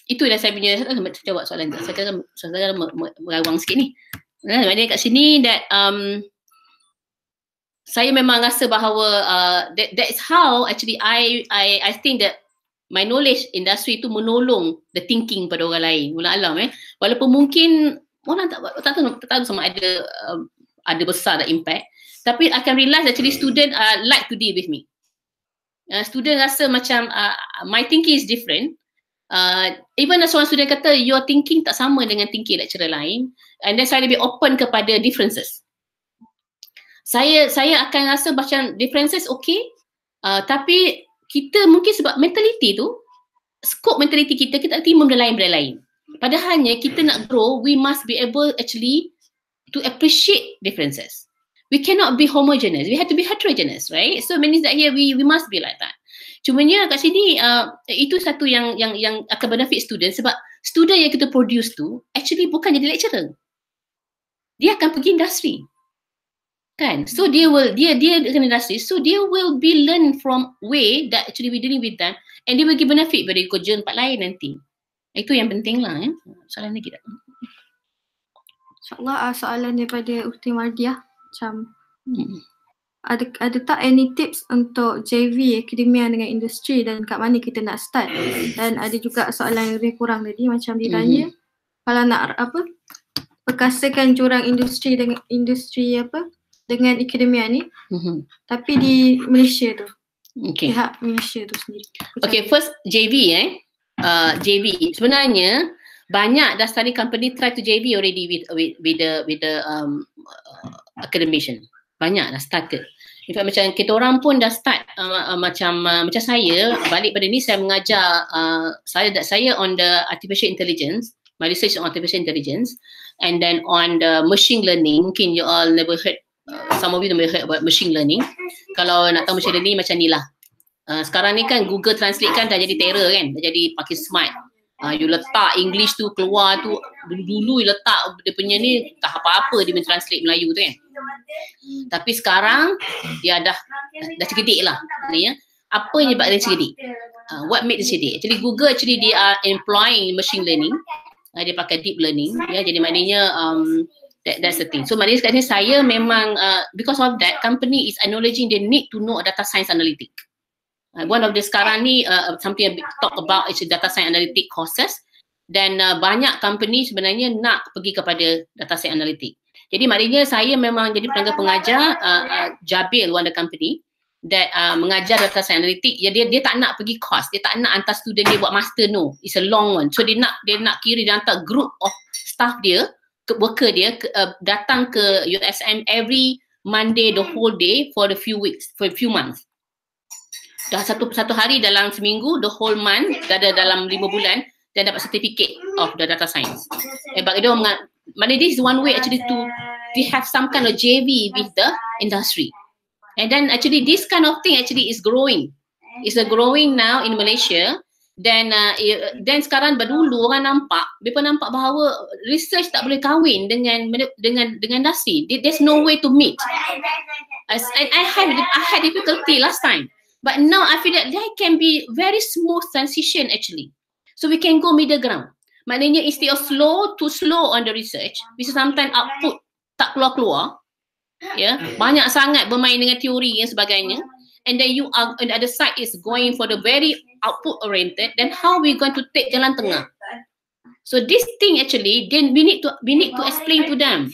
itu dah saya punya jawab soalan tu. Saya merawang sikit ni. Maknanya kat sini that saya memang rasa bahawa that is how actually I think that my knowledge industry itu menolong the thinking pada orang lain. Walau-alam walaupun mungkin orang tak tahu sama ada besar ada impact, tapi I can realize actually student like to deal with me. Student rasa macam my thinking is different. Even seorang student kata your thinking tak sama dengan thinking lecturer lain, and then saya lebih open kepada differences. Saya akan rasa macam differences okay, tapi kita mungkin sebab mentality tu, scope mentality kita tak terima benda lain. Padahalnya kita nak grow, we must be able actually to appreciate differences. We cannot be homogeneous, we have to be heterogeneous, right? So means that here we must be like that. Cumanya kat sini itu satu yang akan benefit student, sebab student yang kita produce tu actually bukan jadi lecturer. Dia akan pergi industri. Kan? So dia akan industri, so dia will be learn from way that actually we dealing with them, and dia bagi benefit pada kerja tempat lain nanti. Itu yang penting lah. Soalan lagi tak? InsyaAllah soalan daripada Ukti Mardiah macam ada tak any tips untuk JV akademia dengan industri dan kat mana kita nak start? Dan ada juga soalan yang lebih kurang tadi macam ditanya kalau nak perkasakan jurang industri dengan dengan akademia ni, tapi di Malaysia tu, pihak Malaysia tu sendiri. Okay, first JV JV sebenarnya banyak dah study company try to JV already with the academician. Banyak dah started. In fact macam kita orang pun dah start macam saya balik pada ni, saya mengajar saya on the artificial intelligence, my research on artificial intelligence, and then on the machine learning. Mungkin you all never heard, some of you never heard about machine learning. Kalau nak tahu machine learning macam ni lah. Sekarang ni kan Google Translate kan dah jadi terror kan, dah jadi pakai smart. You letak English tu keluar tu, dulu letak dia punya ni tak apa-apa dia mentranslate Melayu tu kan. Tapi sekarang dia dah cerdik lah. Ya. Apa yang buat dia cerdik? What made dia cerdik? Actually Google actually they are employing machine learning. Dia pakai deep learning. Ya, jadi maknanya that's the thing. So maknanya sekarang saya memang because of that company is acknowledging they need to know data science analytic. One of the sekarang ni something I talk about is data science analytic courses, dan banyak company sebenarnya nak pergi kepada data science analytic. Jadi maknanya saya memang jadi pelanggan pengajar Jabil, one of the company that mengajar data science analytic. Ya, dia tak nak pergi course, dia tak nak hantar student dia buat master, no, it's a long one. So dia nak kira dia hantar group of staff dia, worker dia datang ke USM every Monday the whole day for a few weeks, for a few months. Dah satu hari dalam seminggu, the whole month, dalam 5 bulan, dan dapat certificate of the data science. Bagi dia mana this is one way actually to have some kind of JV with the industry. And then actually this kind of thing actually is growing. It's growing now in Malaysia. Dan sekarang dulu orang mereka nampak bahawa research tak boleh kahwin dengan industri. There's no way to meet. I had difficulty last time. But now I feel that there can be very smooth transition actually. So we can go middle ground. Maknanya instead of too slow on the research, which sometimes output tak keluar-keluar, banyak sangat bermain dengan teori dan sebagainya, and then you are on the other side is going for the very output oriented, then how we going to take jalan tengah? So this thing actually, then we need to explain to them.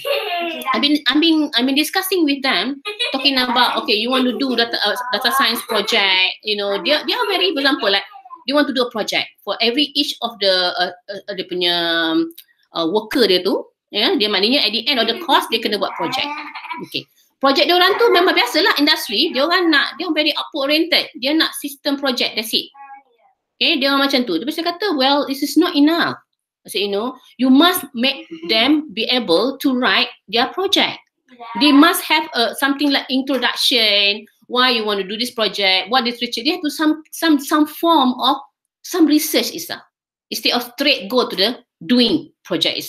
I've been discussing with them, talking about, okay, you want to do data science project, you know, they are very, for example, like they want to do a project for each of the dia punya worker dia tu, dia maknanya at the end of the course dia kena buat project. Okay, project dia orang tu memang biasalah industri, dia orang very output oriented, dia nak system project, that's it. Okay, dia orang macam tu. Tapi saya kata, well, this is not enough. I say, you know, you must make them be able to write their project. They must have something like introduction, why you want to do this project, what is research. They have to some form of some research instead of straight go to the doing project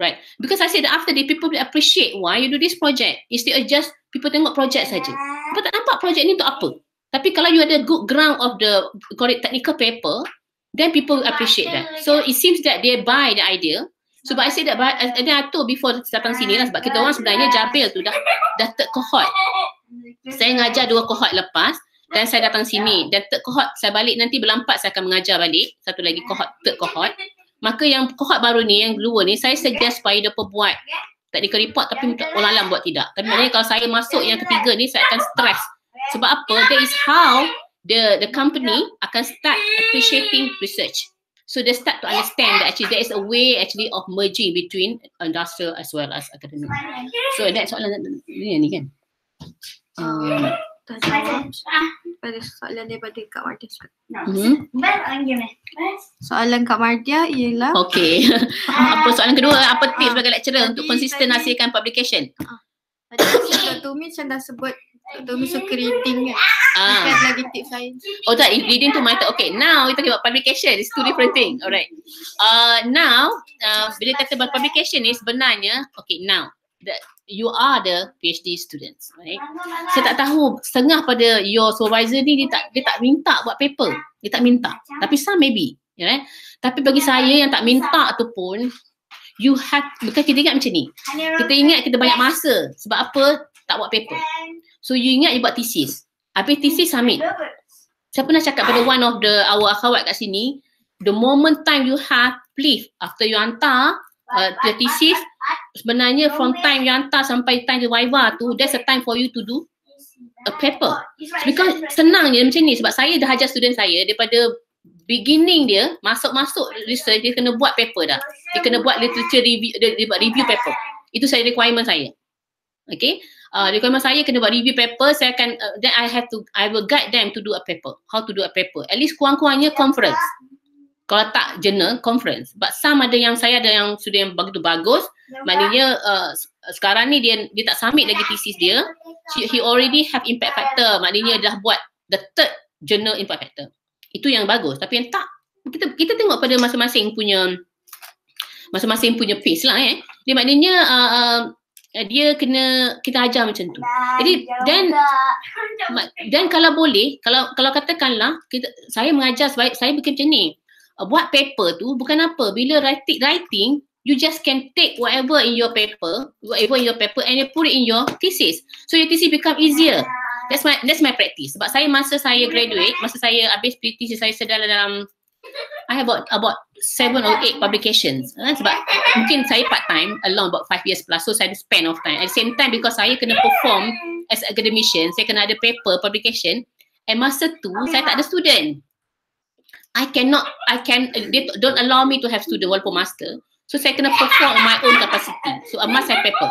right? Because I said that after the people will appreciate why you do this project instead of just people tengok project saja. People tak nampak project ni untuk apa. Tapi kalau you ada good ground of the technical paper, then people appreciate that. So it seems that they buy the idea. So but I said that, then I told before datang sini lah, sebab kita orang sebenarnya Jabil tu dah third cohort. Saya ngajar 2 cohort lepas dan saya datang sini. Dan third cohort saya balik nanti bulan 4 saya akan mengajar balik. Satu lagi third cohort. Maka yang cohort baru ni, yang dua ni, saya suggest supaya dia buat technical report tapi orang lain buat tidak. Tapi maknanya kalau saya masuk yang ketiga ni, saya akan stress. Sebab apa? That is how the company akan start appreciating research. So they start to understand that actually there is a way actually of merging between industrial as well as academic. So that's soalan ni kan. Pada soalan daripada Kak Mardia. Soalan Kak Mardia ialah, okay. Apa soalan kedua? Apa tips sebagai lecturer untuk konsisten hasilkan publication? Tadi Dr. Umi macam dah sebut Dr. Umi suka reading kan? Bukan lagi tips sains. Oh tak, reading tu matter. Okay, now we talking about publication. It's two different things. Alright. Now, bila kata about publication ni sebenarnya, okay, now that you are the PhD students, right? Saya tak tahu, setengah pada your supervisor ni dia tak minta buat paper. Dia tak minta. Tapi some maybe, right? Tapi bagi saya yang tak minta tu pun, you have, bukan kita ingat macam ni. Kita ingat kita banyak masa. Sebab apa? Tak buat paper. So you ingat you buat thesis. Habis thesis submit. Saya pernah cakap pada one of our akhawat kat sini, the moment time you have, please, after you hantar the thesis, sebenarnya from time you hantar sampai time the viva tu, there's a time for you to do a paper. Because senang je macam ni. Sebab saya dah ajar student saya daripada beginning dia, masuk research, dia kena buat paper dah. Dia kena buat literature review, dia buat review paper. Itu saya requirement saya. Okay. Requirement saya kena buat review paper. Saya akan, then I will guide them to do a paper. How to do a paper. At least kurang-kurangnya conference. Kalau tak journal, conference. But some ada yang sudah yang begitu bagus. Maknanya sekarang ni dia tak submit lagi thesis dia. He already have impact factor. Maknanya dah buat the third journal impact factor. Itu yang bagus. Tapi yang tak, kita tengok pada masing-masing punya pace lah Dia maknanya dia kena kita ajar macam tu. Jadi dan kalau boleh, kalau katakanlah saya mengajar saya bikin macam ni. Buat paper tu bukan apa, bila writing you just can take whatever in your paper and you put it in your thesis. So your thesis become easier. That's my practice. Sebab saya masa saya graduate, masa saya habis thesis saya sedang dalam I have about 7 or 8 publications. Sebab mungkin saya part time along about 5 years plus, so saya ada span of time. At the same time, because saya kena perform as academician, saya kena ada paper publication, and masa tu saya tak ada student. They don't allow me to have student walaupun master. So saya kena perform on my own capacity. So I must have paper.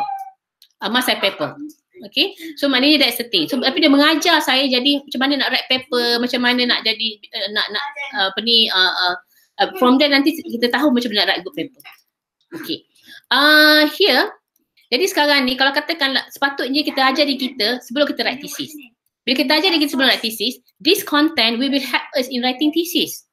Okay, so maknanya that's the thing. So tapi dia mengajar saya jadi macam mana nak write paper, macam mana nak jadi from there nanti kita tahu macam mana nak write good paper. Okay, here, jadi sekarang ni kalau katakan sepatutnya kita ajar diri kita sebelum kita write thesis. Bila kita ajar diri kita sebelum write thesis, this content will help us in writing thesis.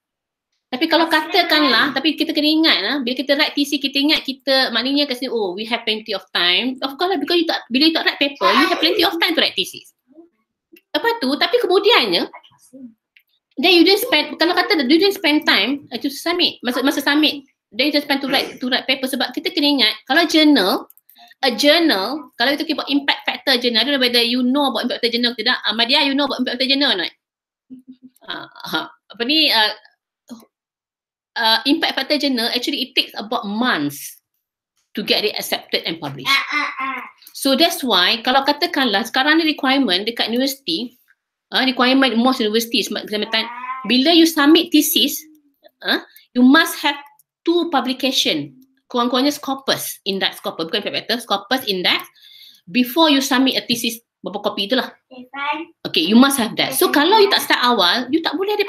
Tapi kalau katakanlah, tapi kita kena ingat bila kita write thesis, kita ingat kita maknanya kat sini, oh, we have plenty of time. Of course lah, because bila you tak write paper, you have plenty of time to write thesis. Lepas tu, tapi kemudiannya, then you didn't spend, kalau kata you didn't spend time to submit, masa submit, then you just spend to write paper. Sebab kita kena ingat, kalau a journal, kalau kita about impact factor journal, I don't know whether you know about impact factor journal ke tidak. Madia, you know about impact factor journal or not? Impact factor journal, actually it takes about months to get it accepted and published. So that's why, kalau katakanlah sekarang ni requirement dekat universiti, requirement most universities, bila you submit thesis, you must have 2 publication, kurang-kurangnya Scopus index, Scopus bukan impact factor, Scopus index, before you submit a thesis. Berapa kopi itulah. Okay, you must have that. So kalau you tak start awal, you tak boleh ada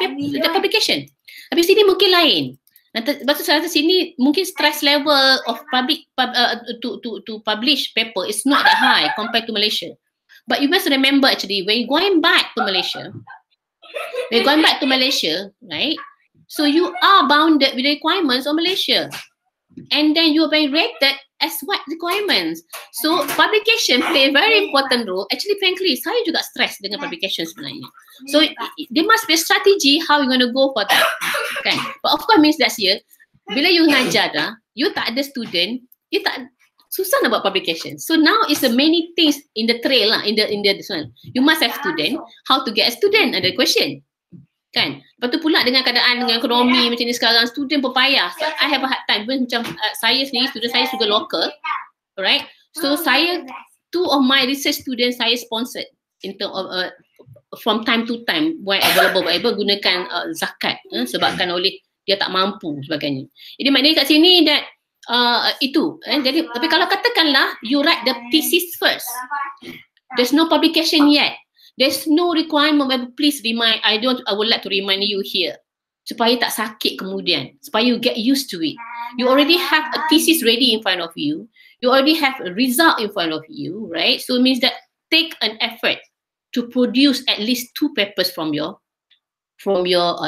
publication. Tapi sini mungkin lain. Lepas tu saya rasa sini mungkin stress level of to publish paper is not that high compared to Malaysia. But you must remember actually, when you're going back to Malaysia, right? So you are bounded with the requirements of Malaysia. And then you are being rated as what requirements. So publication play a very important role. Actually, frankly, saya juga stress dengan publication sebenarnya. So there must be a strategy how you going to go for that. Okay. But of course means that year, bila you ngajar you tak ada student, you tak susah nak buat publication. So now is the many things in the trail in the this one. You must have student. How to get a student? Ada question. Kan? Lepas tu pula dengan keadaan dengan ekonomi macam ni sekarang, student pun payah. So, I have a hard time. Macam saya sendiri, student saya juga local. Alright? So saya, 2 of my research students saya sponsored in term of, from time to time, when available, gunakan zakat. Sebabkan oleh dia tak mampu sebagainya. Jadi maknanya kat sini that itu. Jadi, tapi kalau katakanlah you write the thesis first, there's no publication yet. There's no requirement, please remind, I would like to remind you here. Supaya tak sakit kemudian. Supaya you get used to it. You already have a thesis ready in front of you. You already have a result in front of you, right? So it means that take an effort to produce at least 2 papers from your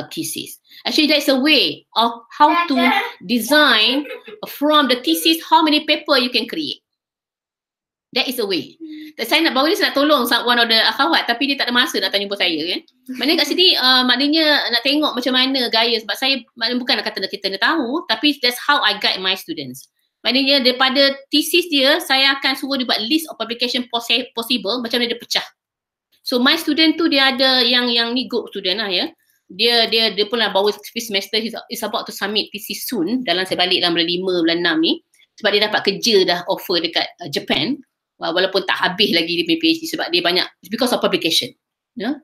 thesis. Actually, that's a way of how to design from the thesis how many paper you can create. That is a way. Saya nak baru ni saya nak tolong one of the akhawat, tapi dia tak ada masa nak tanya jumpa saya kan. Maknanya kat sini maknanya nak tengok macam mana gaya, sebab saya bukan nak kata kita nak tahu, tapi that's how I guide my students. Maknanya daripada thesis dia, saya akan suruh dia buat list of publication possible, macam mana dia pecah. So my student tu dia ada yang ni good student lah ya. Dia pun lah baru semester, is about to submit thesis soon, dalam saya balik dalam bulan 5, bulan 6 ni. Sebab dia dapat kerja dah offer dekat Japan. Walaupun tak habis lagi dia punya PhD sebab dia banyak because of publication,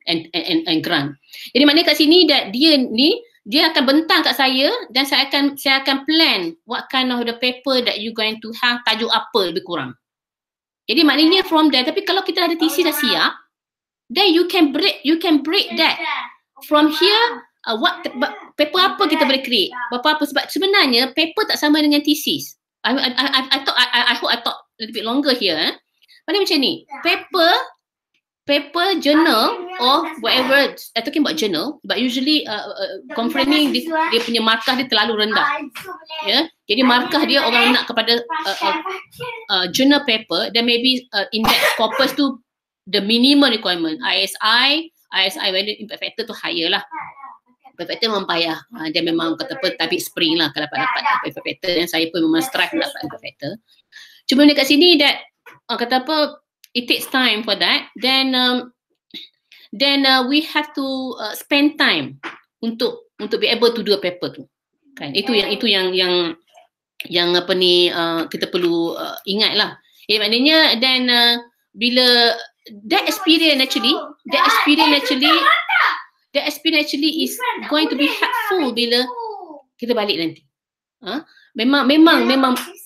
and grant. Jadi maknanya kat sini that dia akan bentang kat saya dan saya akan plan what kind of the paper that you going to have, tajuk apa lebih kurang. Jadi maknanya from there, tapi kalau kita ada thesis dah siap, then you can break that from here. Paper apa kita boleh create, apa sebab sebenarnya paper tak sama dengan thesis. I hope I talk a little bit longer here. Mana macam ni, paper journal or whatever, I'm talking about journal, but usually conferencing dia punya markah dia terlalu rendah. Ya, jadi markah dia orang nak kepada journal paper, then maybe index corpus tu the minimum requirement. ISI whether impact factor tu higher lah. Impact factor memang payah. Dia memang kata apa, tabik spring lah kalau dapat impact factor, dan saya pun memang strive nak dapat impact factor. Cuma dekat sini that kata apa, it takes time for that. Then we have to spend time untuk be able to do a paper tu. Kan? Itu yang apa ni kita perlu ingat lah. Maknanya then bila that experience actually is going to be helpful bila kita balik nanti. Memang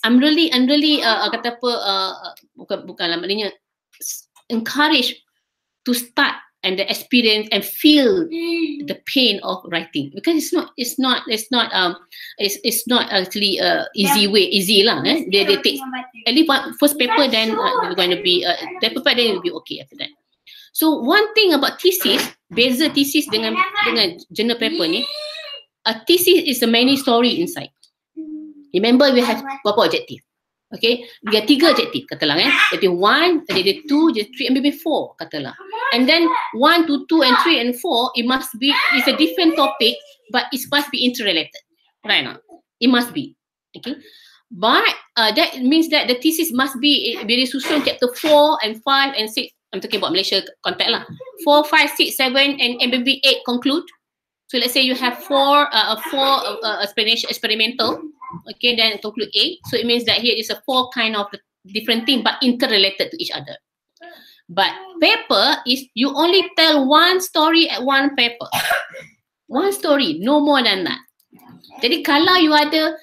I'm really kata apa bukanlah maknanya encourage to start and the experience and feel the pain of writing, because it's not actually easy lah. They take at least first paper, then we're going to be paper then will be okay after that. So one thing about thesis, beza thesis dengan journal paper ni, a thesis is a many story inside. Remember, we have berapa objektif? Okay, dia 3 objektif katalah Objektif 1, objektif 2, objektif 3 and maybe 4 katalah. And then 1 to 2 and 3 and 4, it's a different topic, but it must be interrelated. Right now, it must be. Okay, but that means that the thesis must be disusun chapter 4 and 5 and 6. I'm talking about Malaysia context lah. 4, 5, 6, 7 and maybe 8 conclude. So let's say you have 4 experimental. Okay, then conclude 8. So it means that here is a 4 kind of different thing but interrelated to each other. But paper is you only tell one story at one paper. One story, no more than that. Jadi kalau you ada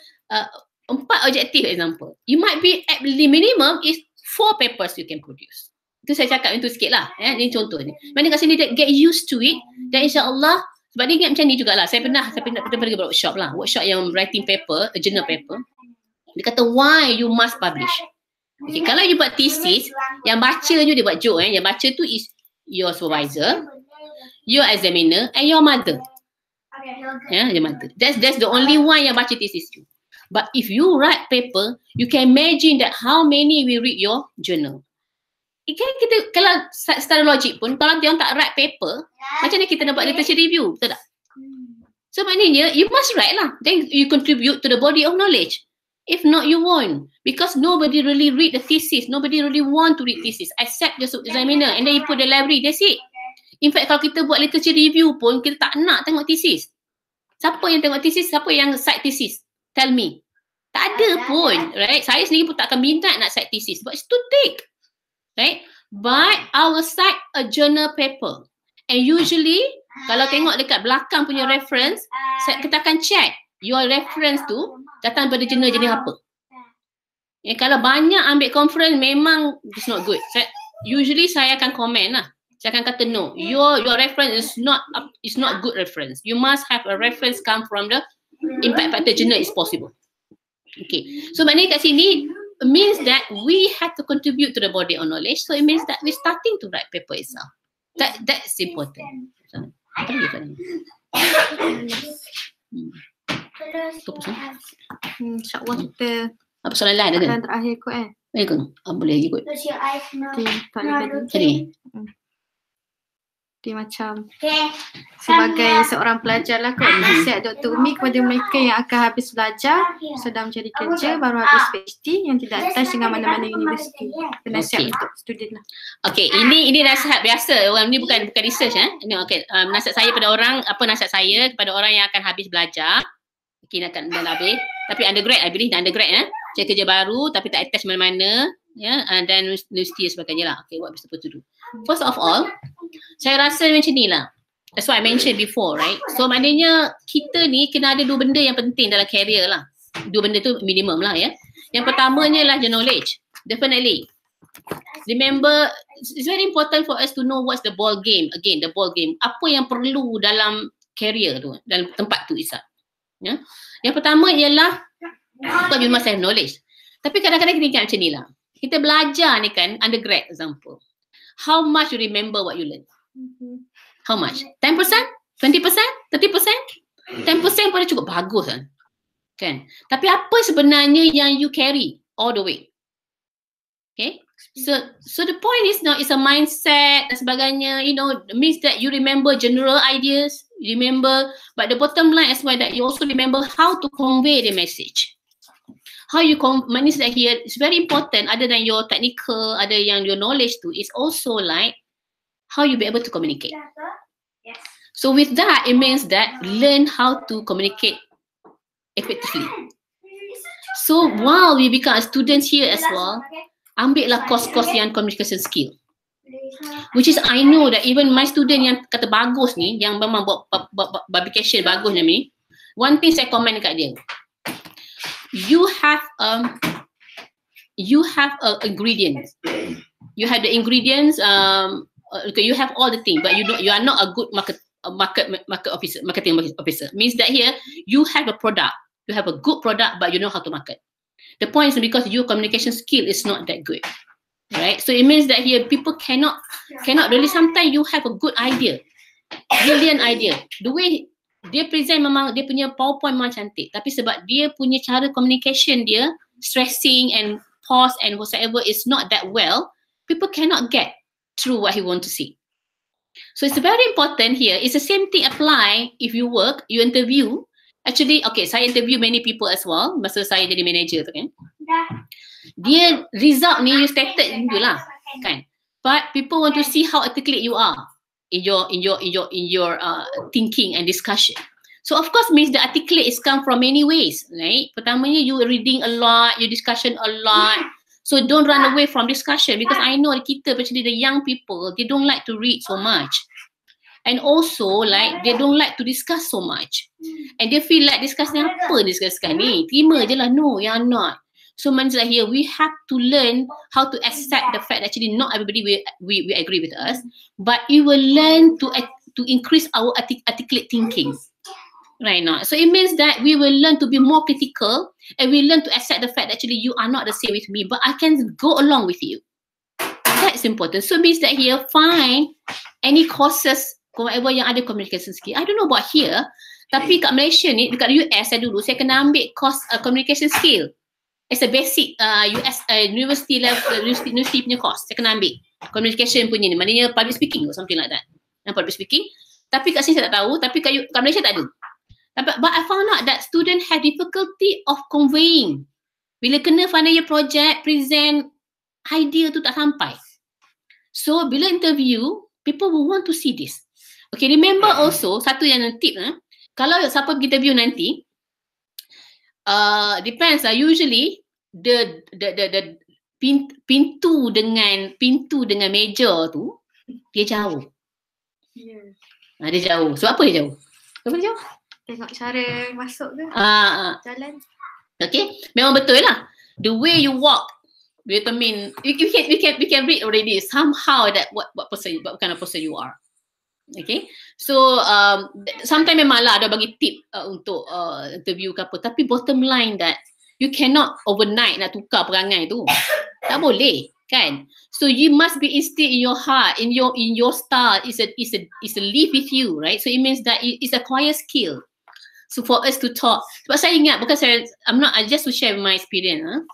4 objektif example, you might be at the minimum is 4 papers you can produce. Itu saya cakap itu sikit lah. Ini contoh ni. Mana kat sini get used to it dan insyaAllah. Sebab dia ingat macam ni jugalah. Saya pernah pergi buat workshop lah. Workshop yang writing paper, a journal paper. Dia kata, why you must publish? Okay, kalau you buat thesis, yang baca je dia buat joke. Yang baca tu is your supervisor, your examiner and your mother. Your mother. That's the only one yang baca thesis tu. But if you write paper, you can imagine that how many will read your journal. Kita kalau secara logik pun kalau dia orang tak write paper, macam mana kita nak buat literature review, betul tak? So maknanya you must write lah, then you contribute to the body of knowledge. If not, you won't, because nobody really read the thesis, nobody really want to read thesis except the examiner, and then you put the library, that's it. In fact, kalau kita buat literature review pun kita tak nak tengok thesis. Siapa yang tengok thesis? Siapa yang cite thesis? Tell me. Tak ada pun, right? Saya sendiri pun tak akan minat nak cite thesis, but it's too thick. Right? But I will cite a journal paper. And usually, kalau tengok dekat belakang punya reference, kita akan check your reference tu datang daripada jurnal jenis apa. Kalau banyak ambil conference, memang it's not good. Usually saya akan komen lah. Saya akan kata no, your reference is not good reference. You must have a reference come from the impact factor journal is possible. Okay. So maknanya kat sini, means that we have to contribute to the body of knowledge. So it means that we're starting to write paper itself. That's important. InsyaAllah kita apa soalan lain ada? Terakhir kot boleh lagi kot. Tak boleh tadi. Dia macam sebagai seorang pelajar lah kot, nasihat Dr. Umi kepada mereka yang akan habis belajar, sedang mencari kerja, baru habis PhD yang tidak attach dengan mana-mana universiti. Nasihat untuk student lah. Okay, ini nasihat biasa. Ini bukan research. Nasihat saya pada orang, nasihat saya kepada orang yang akan habis belajar. Okay, nak dah habis. Tapi undergrad, I believe undergrad cari kerja baru tapi tak attach mana-mana. Dan universiti dan sebagainya lah. Okay, what we're supposed to do? First of all, saya rasa macam ni lah. That's what I mentioned before, right? So maknanya kita ni kena ada 2 benda yang penting dalam career lah. 2 benda tu minimum lah ya. Yang pertamanya lah the knowledge. Definitely. Remember, it's very important for us to know what's the ball game. Again, the ball game. Apa yang perlu dalam career tu, dalam tempat tu Isa. Ya? Yang pertama ialah you must have knowledge. Tapi kadang-kadang kita ingat macam ni lah. Kita belajar ni kan, undergrad example. How much you remember what you learn? How much? 10%? 20%? 30%? 10% pun dah cukup bagus kan? Tapi apa sebenarnya yang you carry all the way? Okay? So the point is now it's a mindset dan sebagainya, means that you remember general ideas, you remember, but the bottom line is why that you also remember how to convey the message. How you manage that here is very important. Other than your technical, other than your knowledge too, is also like how you be able to communicate. Yes. So with that, it means that learn how to communicate effectively. So while we become students here as well, ambil lah course-course yang communication skill. Which is I know that even my student yang kata bagus ni, yang memang buat publication bagus ni, one thing saya komen dekat dia. You have ingredients. You have the ingredients. You have all the things, but you are not a good marketing officer. Means that here you have a product. You have a good product, but you know how to market. The point is because your communication skill is not that good, right? So it means that here people cannot really. Sometimes you have a good idea, brilliant idea. The way Dia present memang dia punya PowerPoint memang cantik, tapi sebab dia punya cara communication dia, stressing and pause and whatsoever is not that well, people cannot get through what he want to say. So it's very important here. It's the same thing apply if you work, you interview. Actually, okay, saya interview many people as well masa saya jadi manager tu kan. Dia result ni you stated je lah kan. But people want to see how articulate you are in your thinking and discussion. So of course means the articulate is come from many ways, right? Pertamanya you reading a lot, you discussion a lot. So don't run away from discussion because I know kita, especially the young people, they don't like to read so much. And also like they don't like to discuss so much. And they feel like discussing apa discusskan ni? Terima je lah, no, you're not. So means like here we have to learn how to accept the fact that actually not everybody we agree with us, but you will learn to increase our articulate thinking. Right now. So it means that we will learn to be more critical and we learn to accept the fact that actually you are not the same with me, but I can go along with you. That's important. So it means that here find any courses, whatever yang ada communication skill. I don't know about here, tapi kat Malaysia ni, dekat US saya dulu, saya kena ambil course communication skill. It's a basic US university level, university punya course. Saya kena ambil communication punya ni, maknanya public speaking or something like that. Public speaking. Tapi kat sini saya tak tahu, tapi kat Malaysia tak ada. But I found out that students have difficulty of conveying. Bila kena final year project, present, idea tu tak sampai. So bila interview, people will want to see this. Okay, remember also, satu yang tip, kalau siapa pergi interview nanti, depends lah, usually the pintu dengan meja tu, dia jauh. Dia jauh. Sebab apa dia jauh? Kenapa dia jauh? Tengok cara masuk ke jalan. Okay, memang betul lah. The way you walk determine, we can read already somehow that what kind of person you are. Okay, so sometimes memang lah ada bagi tip untuk interview ke apa, tapi bottom line that you cannot overnight nak tukar perangai tu. Tak boleh kan. So you must be instilled in your heart, in your style is a live with you, right? So it means that it's a quiet skill. So for us to talk, sebab saya ingat, bukan saya, I just to share my experience.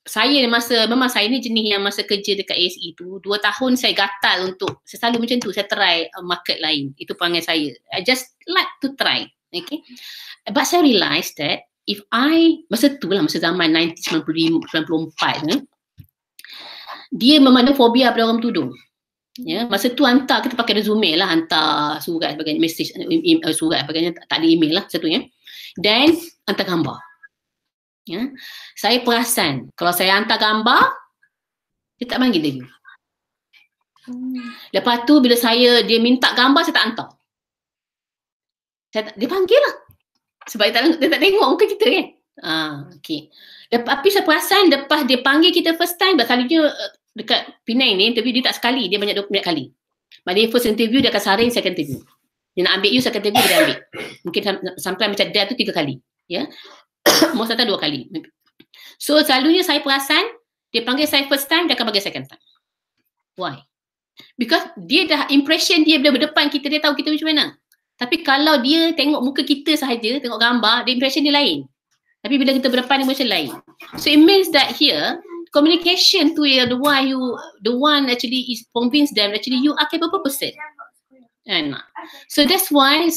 Saya memang saya ni jenis yang masa kerja dekat ASE tu, 2 tahun saya gatal untuk, saya selalu macam tu, saya try market lain. Itu perangai saya. I just like to try. Okay. But saya realise that if masa tu lah, masa zaman 1994 dia memang ada fobia pada orang tudung. Ya, masa tu hantar, kita pakai resume lah, hantar surat sebagainya, message, surat sebagainya, tak ada email lah satunya. Dan hantar gambar. Ya, saya perasan kalau saya hantar gambar, dia tak panggil dia. Lepas tu bila dia minta gambar, saya tak hantar. Dia panggil lah. Sebab dia tak tengok muka kita kan. Okay. Tapi saya perasan lepas dia panggil kita first time, selalunya dekat Penang ni, interview dia tak sekali, dia banyak kali. Maknanya first interview dia akan saring second interview. Dia nak ambil you second interview, dia ambil. Mungkin sampai macam dia tu 3 kali. Ya. Most datang 2 kali. So selalunya saya perasan, dia panggil saya first time, dia akan panggil second time. Why? Because dia dah impression dia bila berdepan kita, dia tahu kita macam mana. Tapi kalau dia tengok muka kita sahaja, tengok gambar, dia impression dia lain. Tapi bila kita berdepan, dia macam lain. So it means that here, communication tu the one actually is convince them actually you are capable person. And so that's why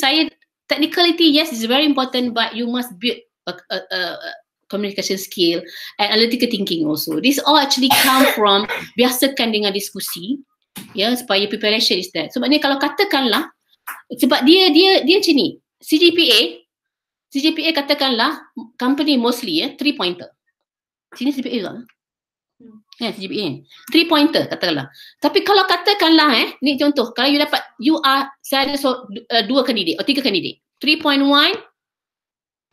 technicality, yes, is very important, but you must build a communication skill and analytical thinking also. This all actually come from biasakan dengan diskusi, ya, supaya preparation is that. So maknanya kalau katakanlah, sebab dia macam ni, CGPA katakanlah company mostly 3-pointer. Sini CGPA juga. Ya, CGPA 3-pointer katakanlah. Tapi kalau katakanlah ni contoh, kalau saya ada 2 kandidat atau 3 kandidat, 3.1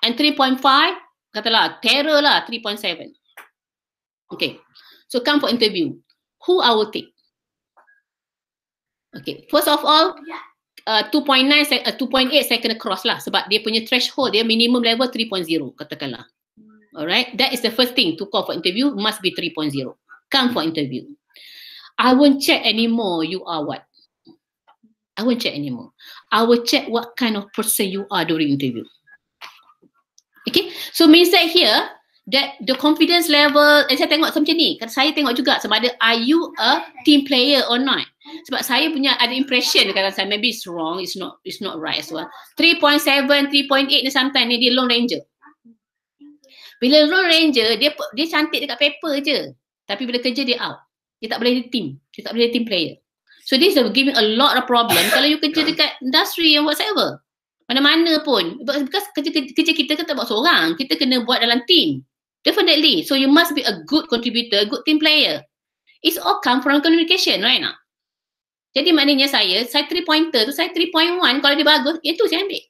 and 3.5, katalah terror lah 3.7. Okay, so come for interview. Who I will take? Okay, first of all, 2.8 saya kena cross lah, sebab dia punya threshold dia minimum level 3.0 katakanlah. Alright, that is the first thing to call for interview, must be 3.0. Come for interview. I won't check anymore you are what. I won't check anymore. I will check what kind of person you are during interview. Okay, so means that here, that the confidence level, saya tengok macam ni, saya tengok juga sama ada are you a team player or not. Sebab saya punya ada impression kadang saya maybe it's wrong, it's not right as well. 3.7, 3.8 ni sometimes ni dia lone ranger. Bila lone ranger dia cantik dekat paper je, tapi bila kerja dia out. Dia tak boleh team, dia tak boleh team player. So this is giving a lot of problem kalau you kerja dekat industry and whatsoever. Mana-mana pun. Because kerja kita kan tak buat seorang. Kita kena buat dalam team. Definitely. So you must be a good contributor, a good team player. It's all come from communication, right now. Jadi maknanya saya 3 pointer tu, saya 3.1, kalau dia bagus, itu saya ambil.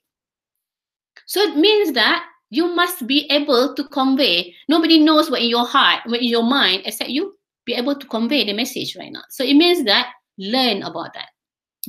So it means that you must be able to convey. Nobody knows what in your heart, what in your mind, except you be able to convey the message right now. So it means that learn about that.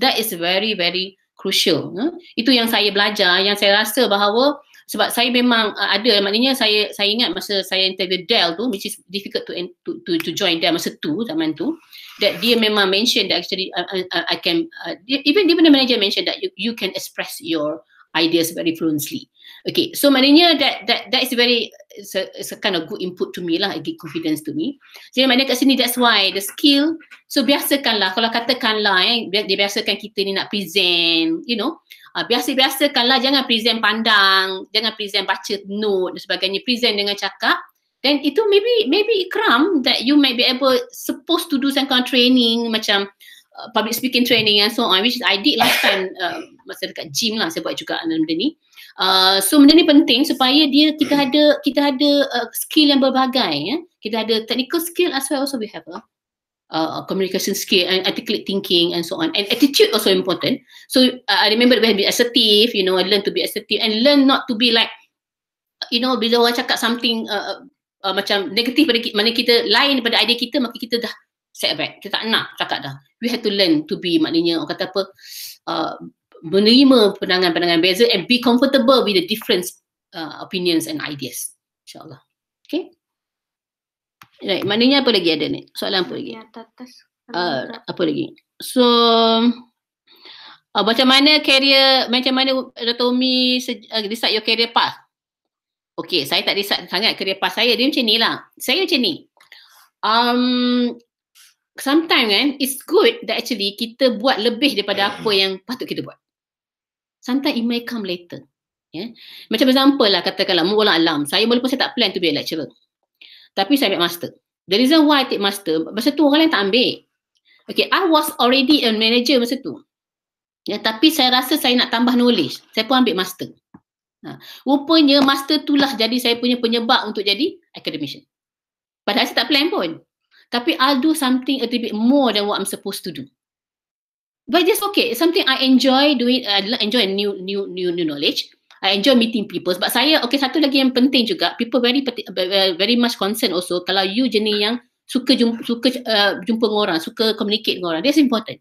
That is very, very crucial. Itu yang saya belajar, yang saya rasa bahawa sebab saya memang ada, maknanya saya ingat masa saya interview Dell tu, which is difficult to join Dell masa tu, zaman tu, that dia memang mention that actually I can, even the manager mentioned that you can express your ideas very fluently. Okay, so maknanya that is very, it's a kind of good input to me lah, it give confidence to me. Jadi maknanya kat sini that's why the skill, so biasakanlah, kalau katakanlah dia biasakan kita ni nak present, you know, biasakanlah jangan present pandang, jangan present baca note dan sebagainya, present dengan cakap. Then itu maybe IKRAM that you might be able, supposed to do some kind of training macam public speaking training and so on, which I did last time masa dekat gym lah, saya buat juga benda ni. So benda ni penting supaya kita ada skill yang berbagai. Kita ada technical skill as well, also we have communication skill and articulate thinking and so on, and attitude also important. So I remember we have to be assertive, you know, I learn to be assertive and learn not to be like, you know, bila orang cakap something macam negatif pada kita, mana kita lain daripada idea kita, maka kita dah set back, kita tak nak cakap dah. We have to learn to be, maknanya orang kata apa, menerima pandangan-pandangan beza and be comfortable with the different opinions and ideas, insyaAllah. Okay. Right, maknanya apa lagi ada ni? Soalan apa lagi? Apa lagi? So, macam mana Dr. Umi decide your career path? Okay, saya tak decide sangat career path saya. Dia macam ni lah. Saya macam ni. Sometimes kan, it's good that actually kita buat lebih daripada apa yang patut kita buat. Sometimes it may come later. Yeah? Macam example lah, katakanlah, wallahu alam, walaupun saya tak plan to be a lecturer, tapi saya ambil master. The reason why I take master, masa tu orang lain tak ambil. Okay, I was already a manager masa tu. Ya, tapi saya rasa saya nak tambah knowledge. Saya pun ambil master. Rupanya master tu lah jadi saya punya penyebab untuk jadi academician. Padahal saya tak plan pun. Tapi I'll do something a little bit more than what I'm supposed to do. But just okay, it's something I enjoy doing. I enjoy new knowledge. I enjoy meeting people. Sebab saya, okay, satu lagi yang penting juga, people very much concerned also, kalau you jenis yang suka jumpa dengan orang, suka communicate dengan orang, that's important.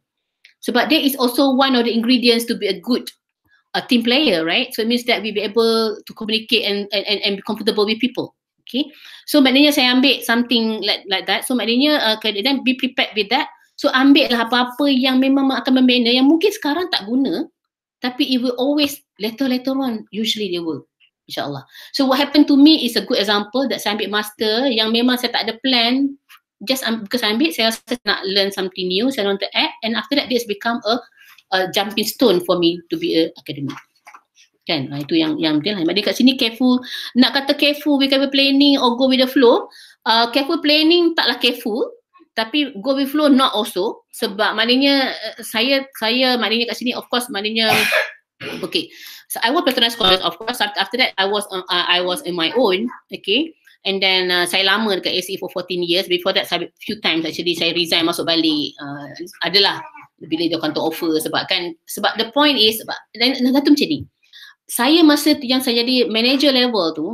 Sebab that is also one of the ingredients to be a good team player, right? So it means that we be able to communicate and be comfortable with people. Okay, so maknanya saya ambil something like that. So maknanya then be prepared with that. So ambil lah apa-apa yang memang akan membina, yang mungkin sekarang tak guna, tapi it will always later on, usually they will, insyaAllah. So what happened to me is a good example that saya ambil master yang memang saya tak ada plan, just because I ambil, saya rasa nak learn something new, saya want to add, and after that this become a jumping stone for me to be an academic. Kan, itu yang dia lah. Dia kat sini careful, nak kata careful with planning or go with the flow. Careful planning taklah careful, tapi go with flow not also. Sebab maknanya saya maknanya kat sini, of course maknanya okay, so I was patronized scholars, of course. After that I was on my own, okay. And then saya lama dekat ASE for 14 years. Before that saya few times actually saya resign masuk balik. Adalah bila dia counter offer, sebab the point is, sebab dan tu macam ni. Saya masa tu yang saya jadi manager level tu,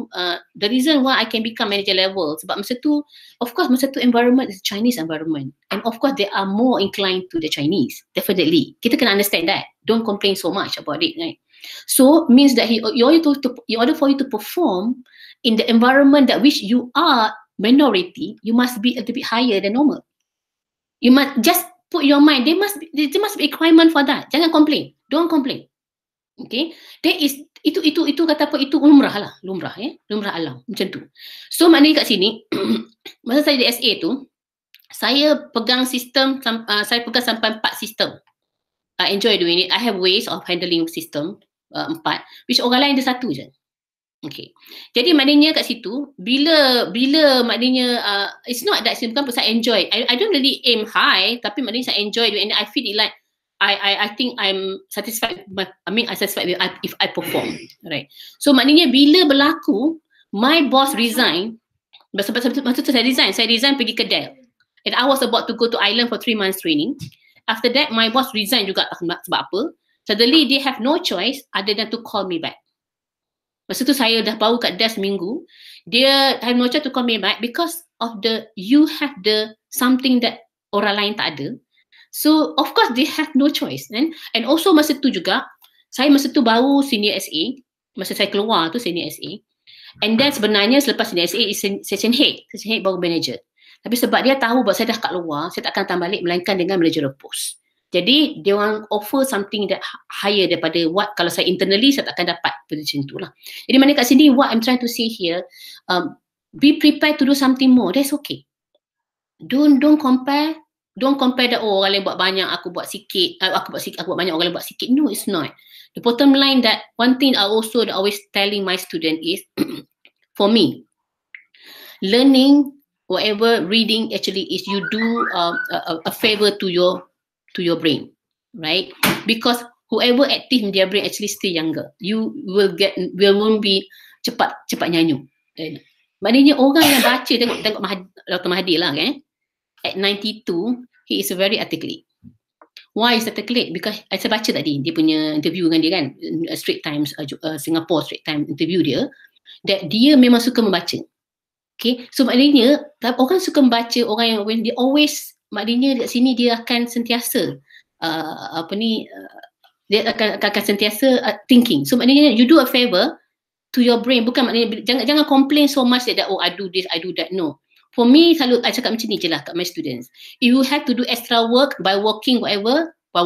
the reason why I can become manager level, sebab masa tu, of course masa tu environment is Chinese environment, and of course they are more inclined to the Chinese, definitely. Kita kena understand that. Don't complain so much about it, right? So means that in order for you to perform in the environment that which you are minority, you must be a little bit higher than normal. You must just put your mind, there must be requirement for that. Jangan complain. Don't complain. Okay, there is itu kata apa, itu lumrah lah, lumrah alam macam tu. So maknanya kat sini masa saya di SA tu, saya pegang sistem, saya pegang sampai 4 sistem. I enjoy doing it. I have ways of handling system 4, which orang lain ada 1 je. Okay, jadi maknanya kat situ bila maknanya it's not that bukan saya enjoy. I don't really aim high, tapi maknanya saya enjoy doing it, and I feel it like I think I'm satisfied. I'm satisfied with if I perform, right? So maknanya bila berlaku, my boss resign. Masa tu saya resign pergi ke Dell, and I was about to go to Ireland for 3 months training. After that, my boss resign juga sebab apa? Suddenly they have no choice other than to call me back. Masa tu saya dah baru kat Dell seminggu. Dia have no choice to call me back because of you have the something that orang lain tak ada. So of course they have no choice, and also masa tu juga saya masa tu baru senior SA, masa saya keluar tu senior SA, and then sebenarnya selepas senior SA is session head baru manager, tapi sebab dia tahu bahawa saya dah kat luar, saya tak akan datang balik melainkan dengan managerial post. Jadi dia orang offer something that higher daripada what kalau saya internally saya tak akan dapat position tu lah. Jadi mana kat sini what I'm trying to say here, be prepared to do something more. That's okay. Don't compare. Don't compare that, oh, orang lain buat banyak, aku buat sikit, aku buat banyak, orang lain buat sikit. No, it's not. The bottom line that one thing I also always telling my student is, for me, learning whatever reading actually is you do a favor to your brain, right? Because whoever active in their brain actually stay younger. You won't be cepat nyanyu. Maknanya orang yang baca tengok Dr. Mahathir lah kan. At 92, he is very articulate. Why is articulate? Because saya baca tadi dia punya interview dengan dia kan, Straits Times, Singapore Straits Times interview dia, that dia memang suka membaca. Okay, so maknanya orang suka membaca, orang yang when dia always, maknanya kat sini dia akan sentiasa dia akan sentiasa thinking. So maknanya you do a favor to your brain, bukan maknanya jangan complain so much that oh I do this, I do that. No. For me, selalu I cakap macam ni je lah kat my students. If you have to do extra work by walking, whatever, by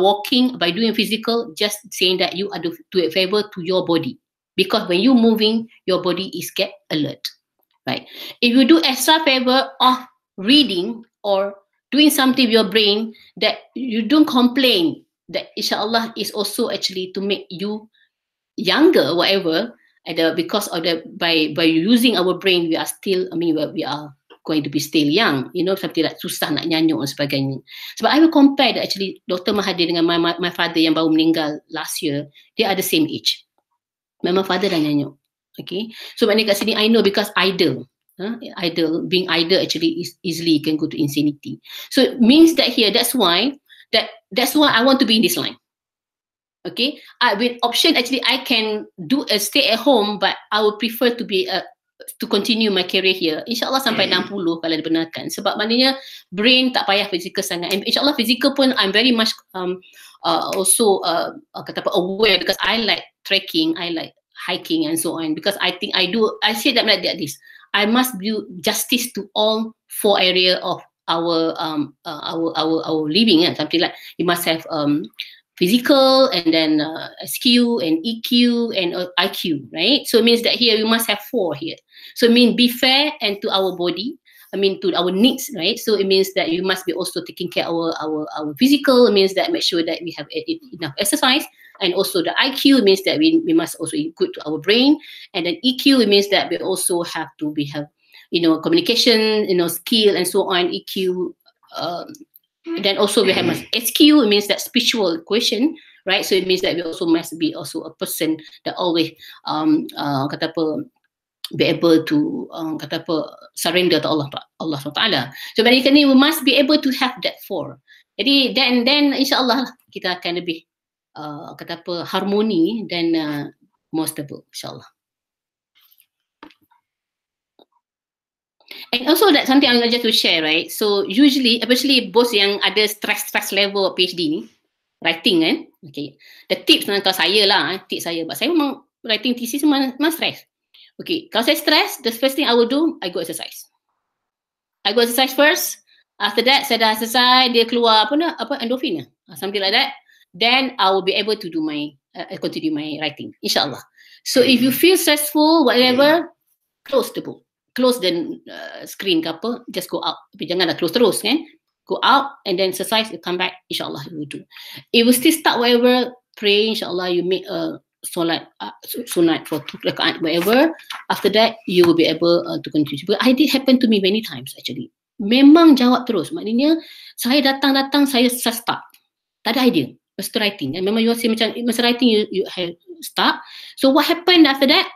doing physical, just saying that you are do a favor to your body. Because when you moving, your body is get alert, right? If you do extra favor of reading or doing something with your brain that you don't complain, that insyaAllah is also actually to make you younger, whatever, because of by using our brain, we are still, we are going to be still young, something like susah nak nyanyuk dan sebagainya. Sebab I will compare that actually Dr. Mahathir dengan my father yang baru meninggal last year, they are the same age. My father dah nyanyuk. Okay, so maknanya kat sini I know because being idle actually is easily can go to insanity. So it means that here, that's why I want to be in this line. Okay, with option actually I can do a stay at home, but I would prefer to be to continue my career here. InsyaAllah sampai 60 kalau dibenarkan. Sebab maknanya brain tak payah physical sangat. And InsyaAllah physical pun I'm very much also aware because I like trekking, I like hiking and so on. Because I think I say that like this. I must do justice to all 4 area of our living. Something like you must have physical and then SQ and EQ and IQ, right? So it means that here we must have 4 here. So it means be fair and to our body, to our needs, right? So it means that you must be also taking care of our physical. It means that make sure that we have enough exercise, and also the IQ means that we must also be good to our brain, and then EQ it means that we also have communication, skill and so on. EQ. Then also we have SQ, it means that spiritual question, right? So it means that we also must be also a person that always be able to surrender to Allah SWT. So basically we must be able to have that 4. Jadi then insyaAllah kita akan lebih harmoni dan more stable insyaAllah. And also that something I'm just to share, right? So usually, especially bos yang ada stress level PhD ni, writing kan, okay. The tips kalau saya lah, tips saya, but saya memang writing thesis memang stress. Okay, kalau saya stress, the first thing I will do, I go exercise. I go exercise first, After that, saya dah selesai, dia keluar endorphin something like that. Then I will be able to do my continue my writing, insyaAllah. So if you feel stressful, whatever, close the book, close the screen ke apa, just go out. Tapi janganlah close terus kan. Go out and then exercise, you come back, insyaAllah you will do. It will still start whatever, pray, insyaAllah you make a solat, sunat for 2 rakaat, whatever. After that, you will be able to continue. But it did happen to me many times actually. Memang jawab terus. Maknanya, saya datang, saya start. Tak ada idea. Masa writing. Memang you say macam, masa writing you have start. So what happened after that?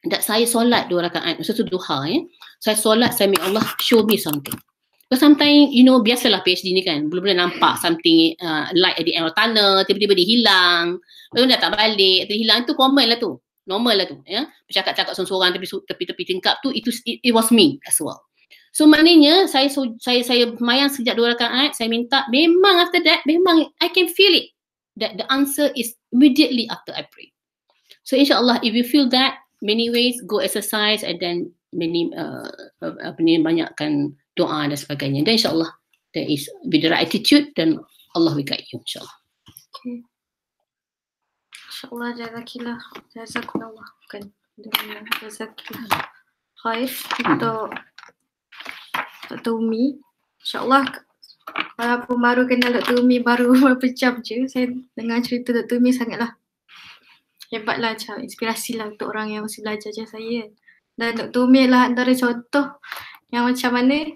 That saya solat 2 rakaat. Masa tu duha Saya solat, saya make Allah show me something. Because sometimes, biasalah PhD ni kan, belum nampak something light at the end of tunnel, tiba-tiba dia hilang, lepas tu datang balik, dia hilang, itu common lah tu, normal lah tu, bercakap-cakap seorang-seorang tepi tingkap tu, it was me as well. So maknanya, saya mayang sejak 2 rakaat, saya minta, memang after that, memang I can feel it, that the answer is immediately after I pray. So insyaAllah, if you feel that, many ways, go exercise and then banyakkan doa dan sebagainya. Dan insyaAllah, there is with the right attitude, dan Allah will guide you, insyaAllah. Okay. InsyaAllah, jazakallah. Jazakillah khair untuk Dr. Umi. InsyaAllah, walaupun baru kenal Dr. Umi, baru berapa jam je, saya dengar cerita Dr. Umi sangatlah hebatlah, macam inspirasi lah untuk orang yang masih belajar macam saya. Dan Dr. Umi adalah antara contoh yang macam mana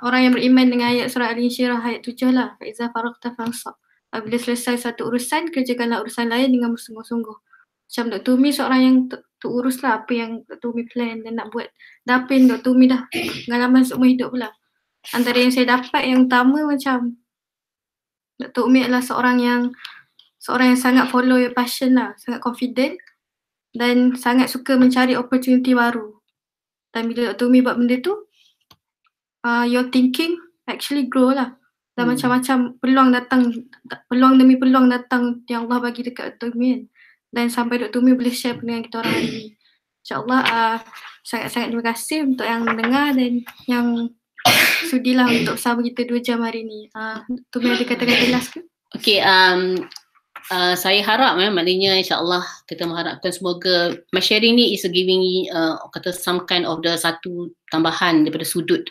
orang yang beriman dengan ayat surah Al-Insyirah ayat 7 lah. Fa'iza faraqta fansab. Apabila selesai satu urusan, kerjakanlah urusan lain dengan bersungguh-sungguh. Macam Dr. Umi seorang yang terurus lah apa yang Dr. Umi plan dan nak buat. Dan apa yang Dr. Umi dah pengalaman seumur hidup pula. Antara yang saya dapat yang utama macam Dr. Umi adalah seorang yang sangat follow your passion lah. Sangat confident dan sangat suka mencari opportunity baru. Dan bila Dr. Umi buat benda tu, your thinking actually grow lah. Dan macam-macam peluang demi peluang datang yang Allah bagi dekat Dr. Umi kan. Dan sampai Dr. Umi boleh share dengan kita orang hari ni. InsyaAllah sangat-sangat terima kasih untuk yang dengar dan yang sudilah untuk bersama kita 2 jam hari ni. Dr. Umi ada kata-kata last ke? Okay, saya harap maknanya insyaAllah kita mengharapkan semoga my sharing ni is giving some kind of satu tambahan daripada sudut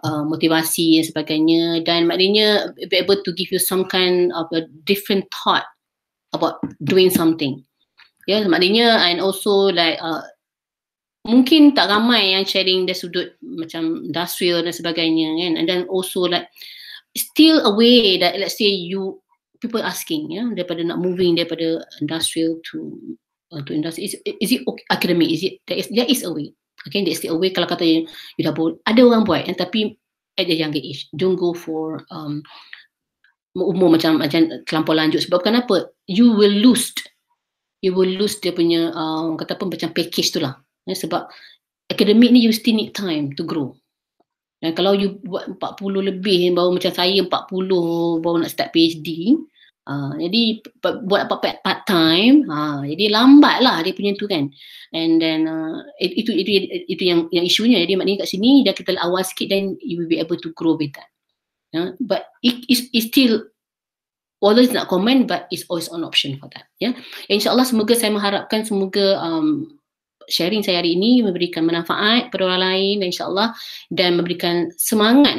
motivasi dan sebagainya, dan maknanya be able to give you some kind of a different thought about doing something. Maknanya and also like mungkin tak ramai yang sharing dari sudut macam industrial dan sebagainya kan, and then also like still a way that let's say people asking daripada nak moving daripada industrial to industry, is it okay, academic, is it there is a way. Okay, there is still a way. Kalau kata you dah ada orang buat tapi at a younger age, don't go for umur macam terlampau lanjut. Sebab kenapa? You will lose dia punya kata apa macam package tu lah. Sebab academic ni you still need time to grow. Dan kalau you buat 40 lebih baru macam saya 40 baru nak start PhD, jadi buat part time, jadi lambat lah dia punya tu kan. And then itu yang isunya. Jadi maknanya kat sini dah kita awal sikit, then you will be able to grow with that. But it still, although it's not common, but it's always an option for that. InsyaAllah semoga saya mengharapkan semoga sharing saya hari ini memberikan manfaat kepada orang lain, insyaAllah, dan memberikan semangat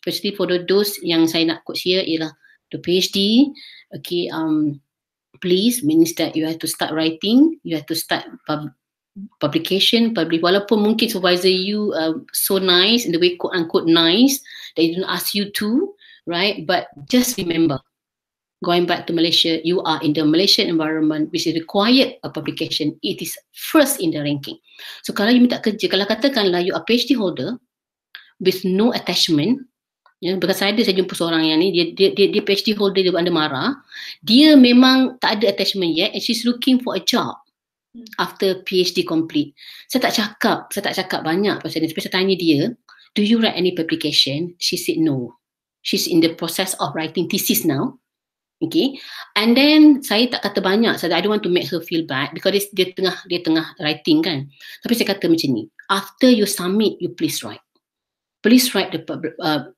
especially for those yang saya nak quote here ialah the PhD. Okay, please, means that you have to start writing, you have to start publication, walaupun mungkin supervisor you so nice in the way quote unquote nice that they don't ask you to, right? But just remember, going back to Malaysia, you are in the Malaysian environment which is required a publication. It is first in the ranking. So kalau you minta kerja, kalau katakanlah you are PhD holder with no attachment, bekas saya jumpa seorang yang ni, dia PhD holder, dia under MARA, dia memang tak ada attachment yet and she's looking for a job after PhD complete. Saya tak cakap banyak pasal ni. Saya tanya dia, do you write any publication? She said no. She's in the process of writing thesis now. Okay, and then saya tak kata banyak, I don't want to make her feel bad because dia tengah writing kan. Tapi saya kata macam ni, after you submit, you please write. please write the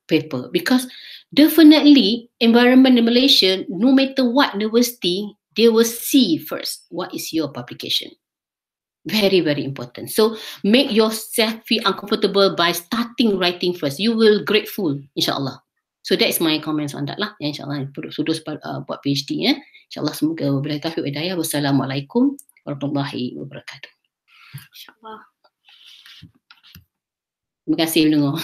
paper, because definitely environment in Malaysia, no matter what university, they will see first what is your publication. Very, very important. So make yourself feel uncomfortable by starting writing first. You will grateful, insyaAllah. So that is my comments on that lah. InsyaAllah sudah buat PhD ya. InsyaAllah semoga berbahagia taufiq hidayah. Wassalamualaikum warahmatullahi wabarakatuh. InsyaAllah. Terima kasih mendengar.